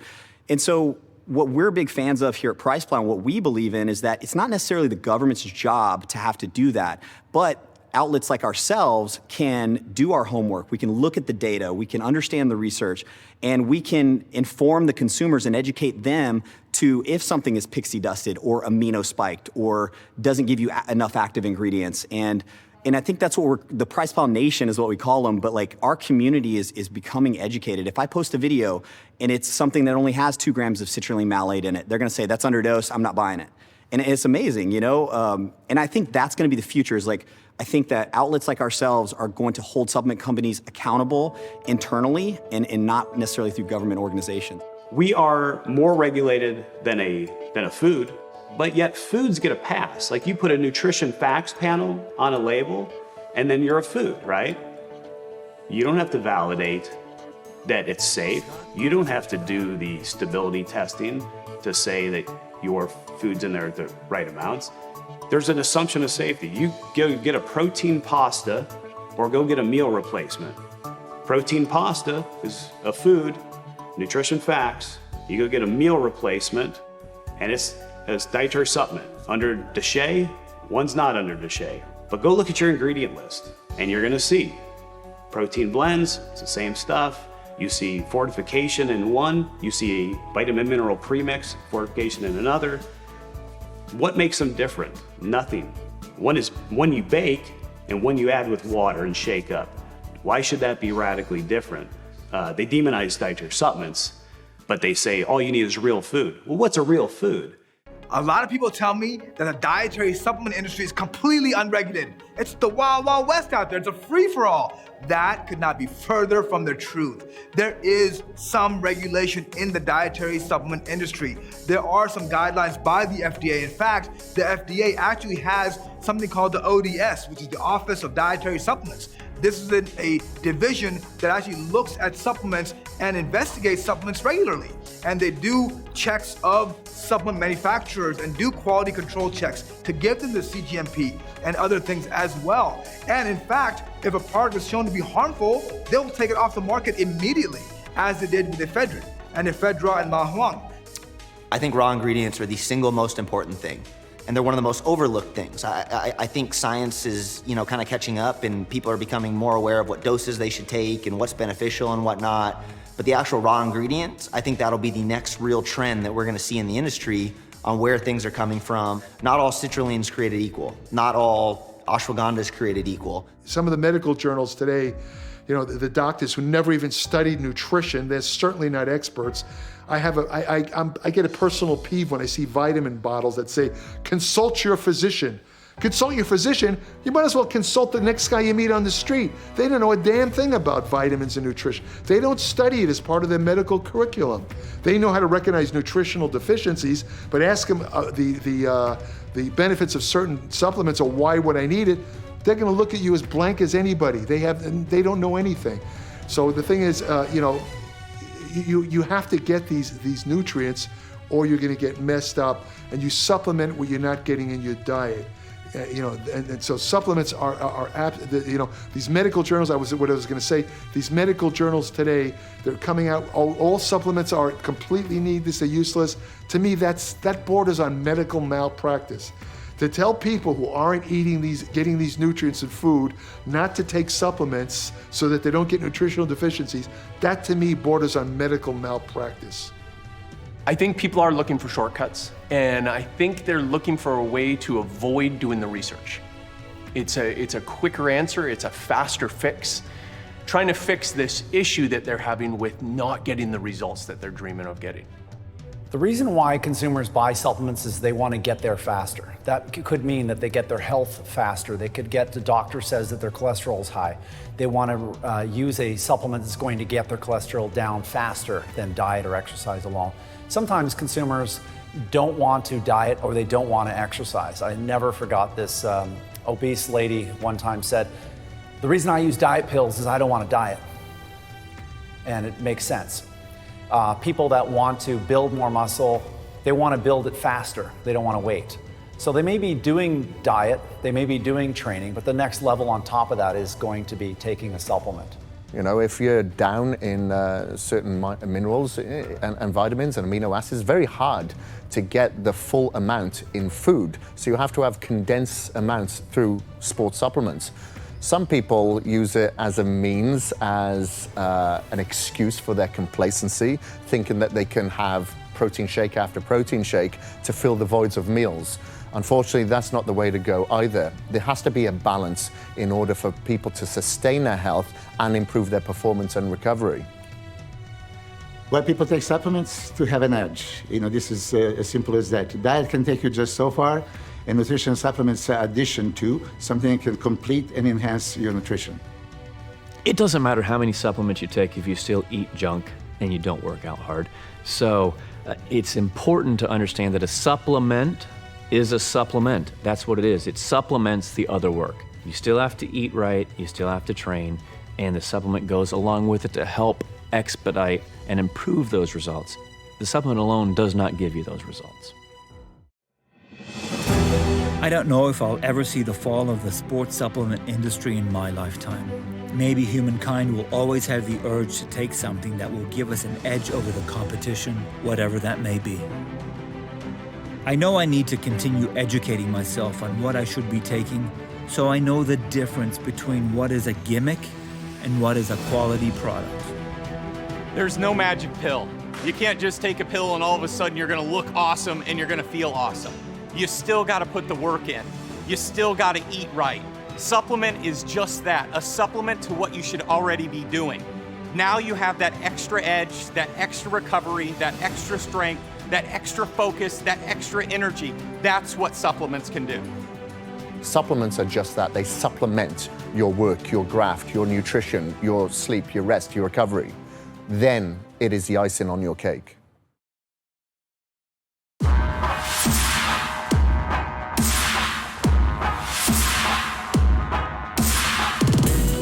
And so what we're big fans of here at PricePlow, what we believe in, is that it's not necessarily the government's job to have to do that, but outlets like ourselves can do our homework. We can look at the data, we can understand the research, and we can inform the consumers and educate them to if something is pixie dusted or amino spiked or doesn't give you enough active ingredients. And I think that's what the PricePlow Nation is what we call them, but like our community is becoming educated. If I post a video and it's something that only has 2 grams of citrulline malate in it, they're gonna say, that's underdose, I'm not buying it. And it's amazing, you know? And I think that's gonna be the future, is like, I think that outlets like ourselves are going to hold supplement companies accountable internally and not necessarily through government organizations. We are more regulated than a food. but yet foods get a pass. Like you put a nutrition facts panel on a label, and then you're a food, right? You don't have to validate that it's safe. You don't have to do the stability testing to say that your food's in there at the right amounts. There's an assumption of safety. You go get a protein pasta or go get a meal replacement. Protein pasta is a food, nutrition facts. You go get a meal replacement and it's dietary supplement. Under DSHEA, one's not under DSHEA. But go look at your ingredient list and you're gonna see protein blends, it's the same stuff. You see fortification in one, you see vitamin mineral premix, fortification in another. What makes them different? Nothing. One is one you bake and one you add with water and shake up. Why should that be radically different? They demonize dietary supplements, but they say all you need is real food. Well, what's a real food? A lot of people tell me that the dietary supplement industry is completely unregulated. It's the wild, wild west out there. It's a free-for-all. That could not be further from the truth. There is some regulation in the dietary supplement industry. There are some guidelines by the FDA. In fact, the FDA actually has something called the ODS, which is the Office of Dietary Supplements. This is a division that actually looks at supplements and investigates supplements regularly. And they do checks of supplement manufacturers and do quality control checks to give them the CGMP and other things as well. And in fact, if a product is shown to be harmful, they'll take it off the market immediately, as they did with ephedrine and ephedra and mahuang. I think raw ingredients are the single most important thing. And they're one of the most overlooked things. I think science is, kind of catching up and people are becoming more aware of what doses they should take and what's beneficial and whatnot. But the actual raw ingredients, I think that'll be the next real trend that we're gonna see in the industry on where things are coming from. Not all citrulline is created equal. Not all ashwagandha is created equal. Some of the medical journals today, the doctors who never even studied nutrition, they're certainly not experts. I get a personal peeve when I see vitamin bottles that say, consult your physician. Consult your physician? You might as well consult the next guy you meet on the street. They don't know a damn thing about vitamins and nutrition. They don't study it as part of their medical curriculum. They know how to recognize nutritional deficiencies, but ask them the benefits of certain supplements or why would I need it, they're gonna look at you as blank as anybody. They don't know anything. So the thing is, you have to get these nutrients or you're gonna get messed up, and you supplement what you're not getting in your diet. And so supplements are these medical journals, what I was gonna say, these medical journals today, they're coming out, all supplements are completely needless, they're useless. To me, that borders on medical malpractice. To tell people who aren't getting these nutrients in food not to take supplements so that they don't get nutritional deficiencies, that to me borders on medical malpractice. I think people are looking for shortcuts, and I think they're looking for a way to avoid doing the research. It's a quicker answer, it's a faster fix, trying to fix this issue that they're having with not getting the results that they're dreaming of getting. The reason why consumers buy supplements is they want to get there faster. That could mean that they get their health faster. They could get, the doctor says that their cholesterol is high. They want to use a supplement that's going to get their cholesterol down faster than diet or exercise alone. Sometimes consumers don't want to diet or they don't want to exercise. I never forgot this obese lady one time said, the reason I use diet pills is I don't want to diet. And it makes sense. People that want to build more muscle, they want to build it faster. They don't want to wait. So they may be doing diet, they may be doing training, but the next level on top of that is going to be taking a supplement. If you're down in certain minerals and vitamins and amino acids, it's very hard to get the full amount in food. So you have to have condensed amounts through sports supplements. Some people use it as a means, as an excuse for their complacency, thinking that they can have protein shake after protein shake to fill the voids of meals. Unfortunately, that's not the way to go either. There has to be a balance in order for people to sustain their health and improve their performance and recovery. Why people take supplements? To have an edge. This is as simple as that. Diet can take you just so far, and nutrition supplements are addition to something that can complete and enhance your nutrition. It doesn't matter how many supplements you take if you still eat junk and you don't work out hard. So it's important to understand that a supplement is a supplement. That's what it is. It supplements the other work. You still have to eat right, you still have to train, and the supplement goes along with it to help expedite and improve those results. The supplement alone does not give you those results. I don't know if I'll ever see the fall of the sports supplement industry in my lifetime. Maybe humankind will always have the urge to take something that will give us an edge over the competition, whatever that may be. I know I need to continue educating myself on what I should be taking, so I know the difference between what is a gimmick and what is a quality product. There's no magic pill. You can't just take a pill and all of a sudden you're gonna look awesome and you're gonna feel awesome. You still gotta put the work in. You still gotta eat right. Supplement is just that, a supplement to what you should already be doing. Now you have that extra edge, that extra recovery, that extra strength, that extra focus, that extra energy. That's what supplements can do. Supplements are just that. They supplement your work, your graft, your nutrition, your sleep, your rest, your recovery. Then it is the icing on your cake.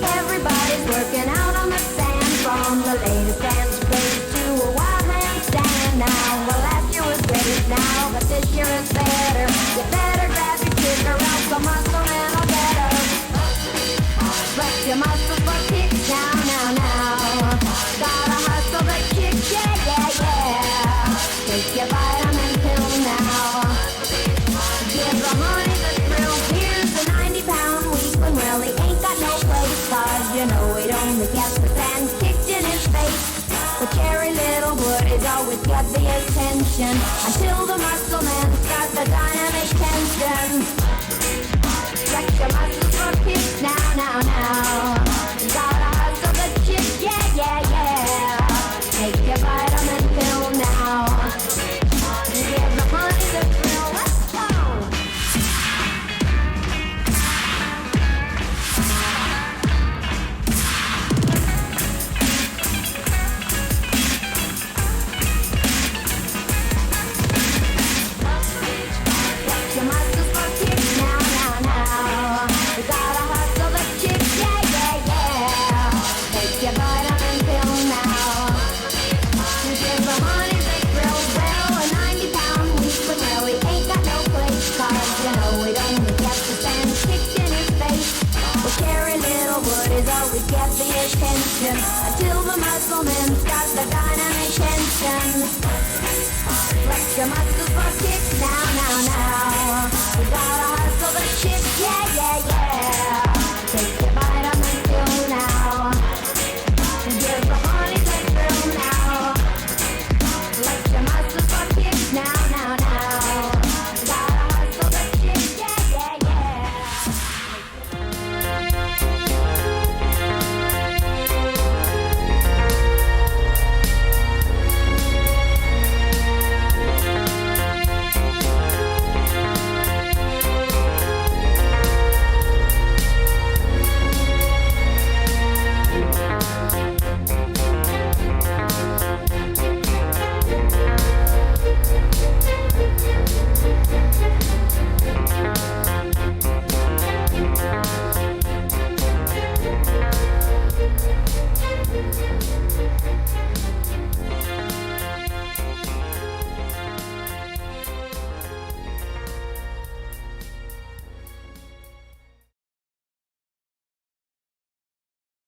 Everybody's working out on the sand, from the latest dance craze to a wild handstand now. Well, last year was great now, but this year is better. You better grab your kick or else the muscle man will get her. Flex your muscles for kicks now, now, now. Gotta hustle the kick, yeah, yeah, yeah. Take your vitamin pill now. Give the money the thrill. Here's the 90-pound weakling. Well, he ain't got no place, 'cause you know it only gets the sand kicked in his face. Well, Cherry Littlewood is always got the attention until the muscle man's got the dynamic tension. Stretch your muscles for kicks now, now, now. Gotta hustle the chick, yeah, yeah, yeah. Take your vitamin pill now. Give the money the thrill. Let's go. Your muscles for kicks now, now, now. You gotta hustle the chick, yeah, yeah, yeah. Take your vitamin pill now. Give the money the thrill. Well, a 90-pound weakling, well, he ain't got no place, 'cause you know it only gets the sand kicked in his face. Well, Cherry Littlewood is always get the attention until the muscle man's got the dynamic tension. Flex your muscles for kicks now, now, now.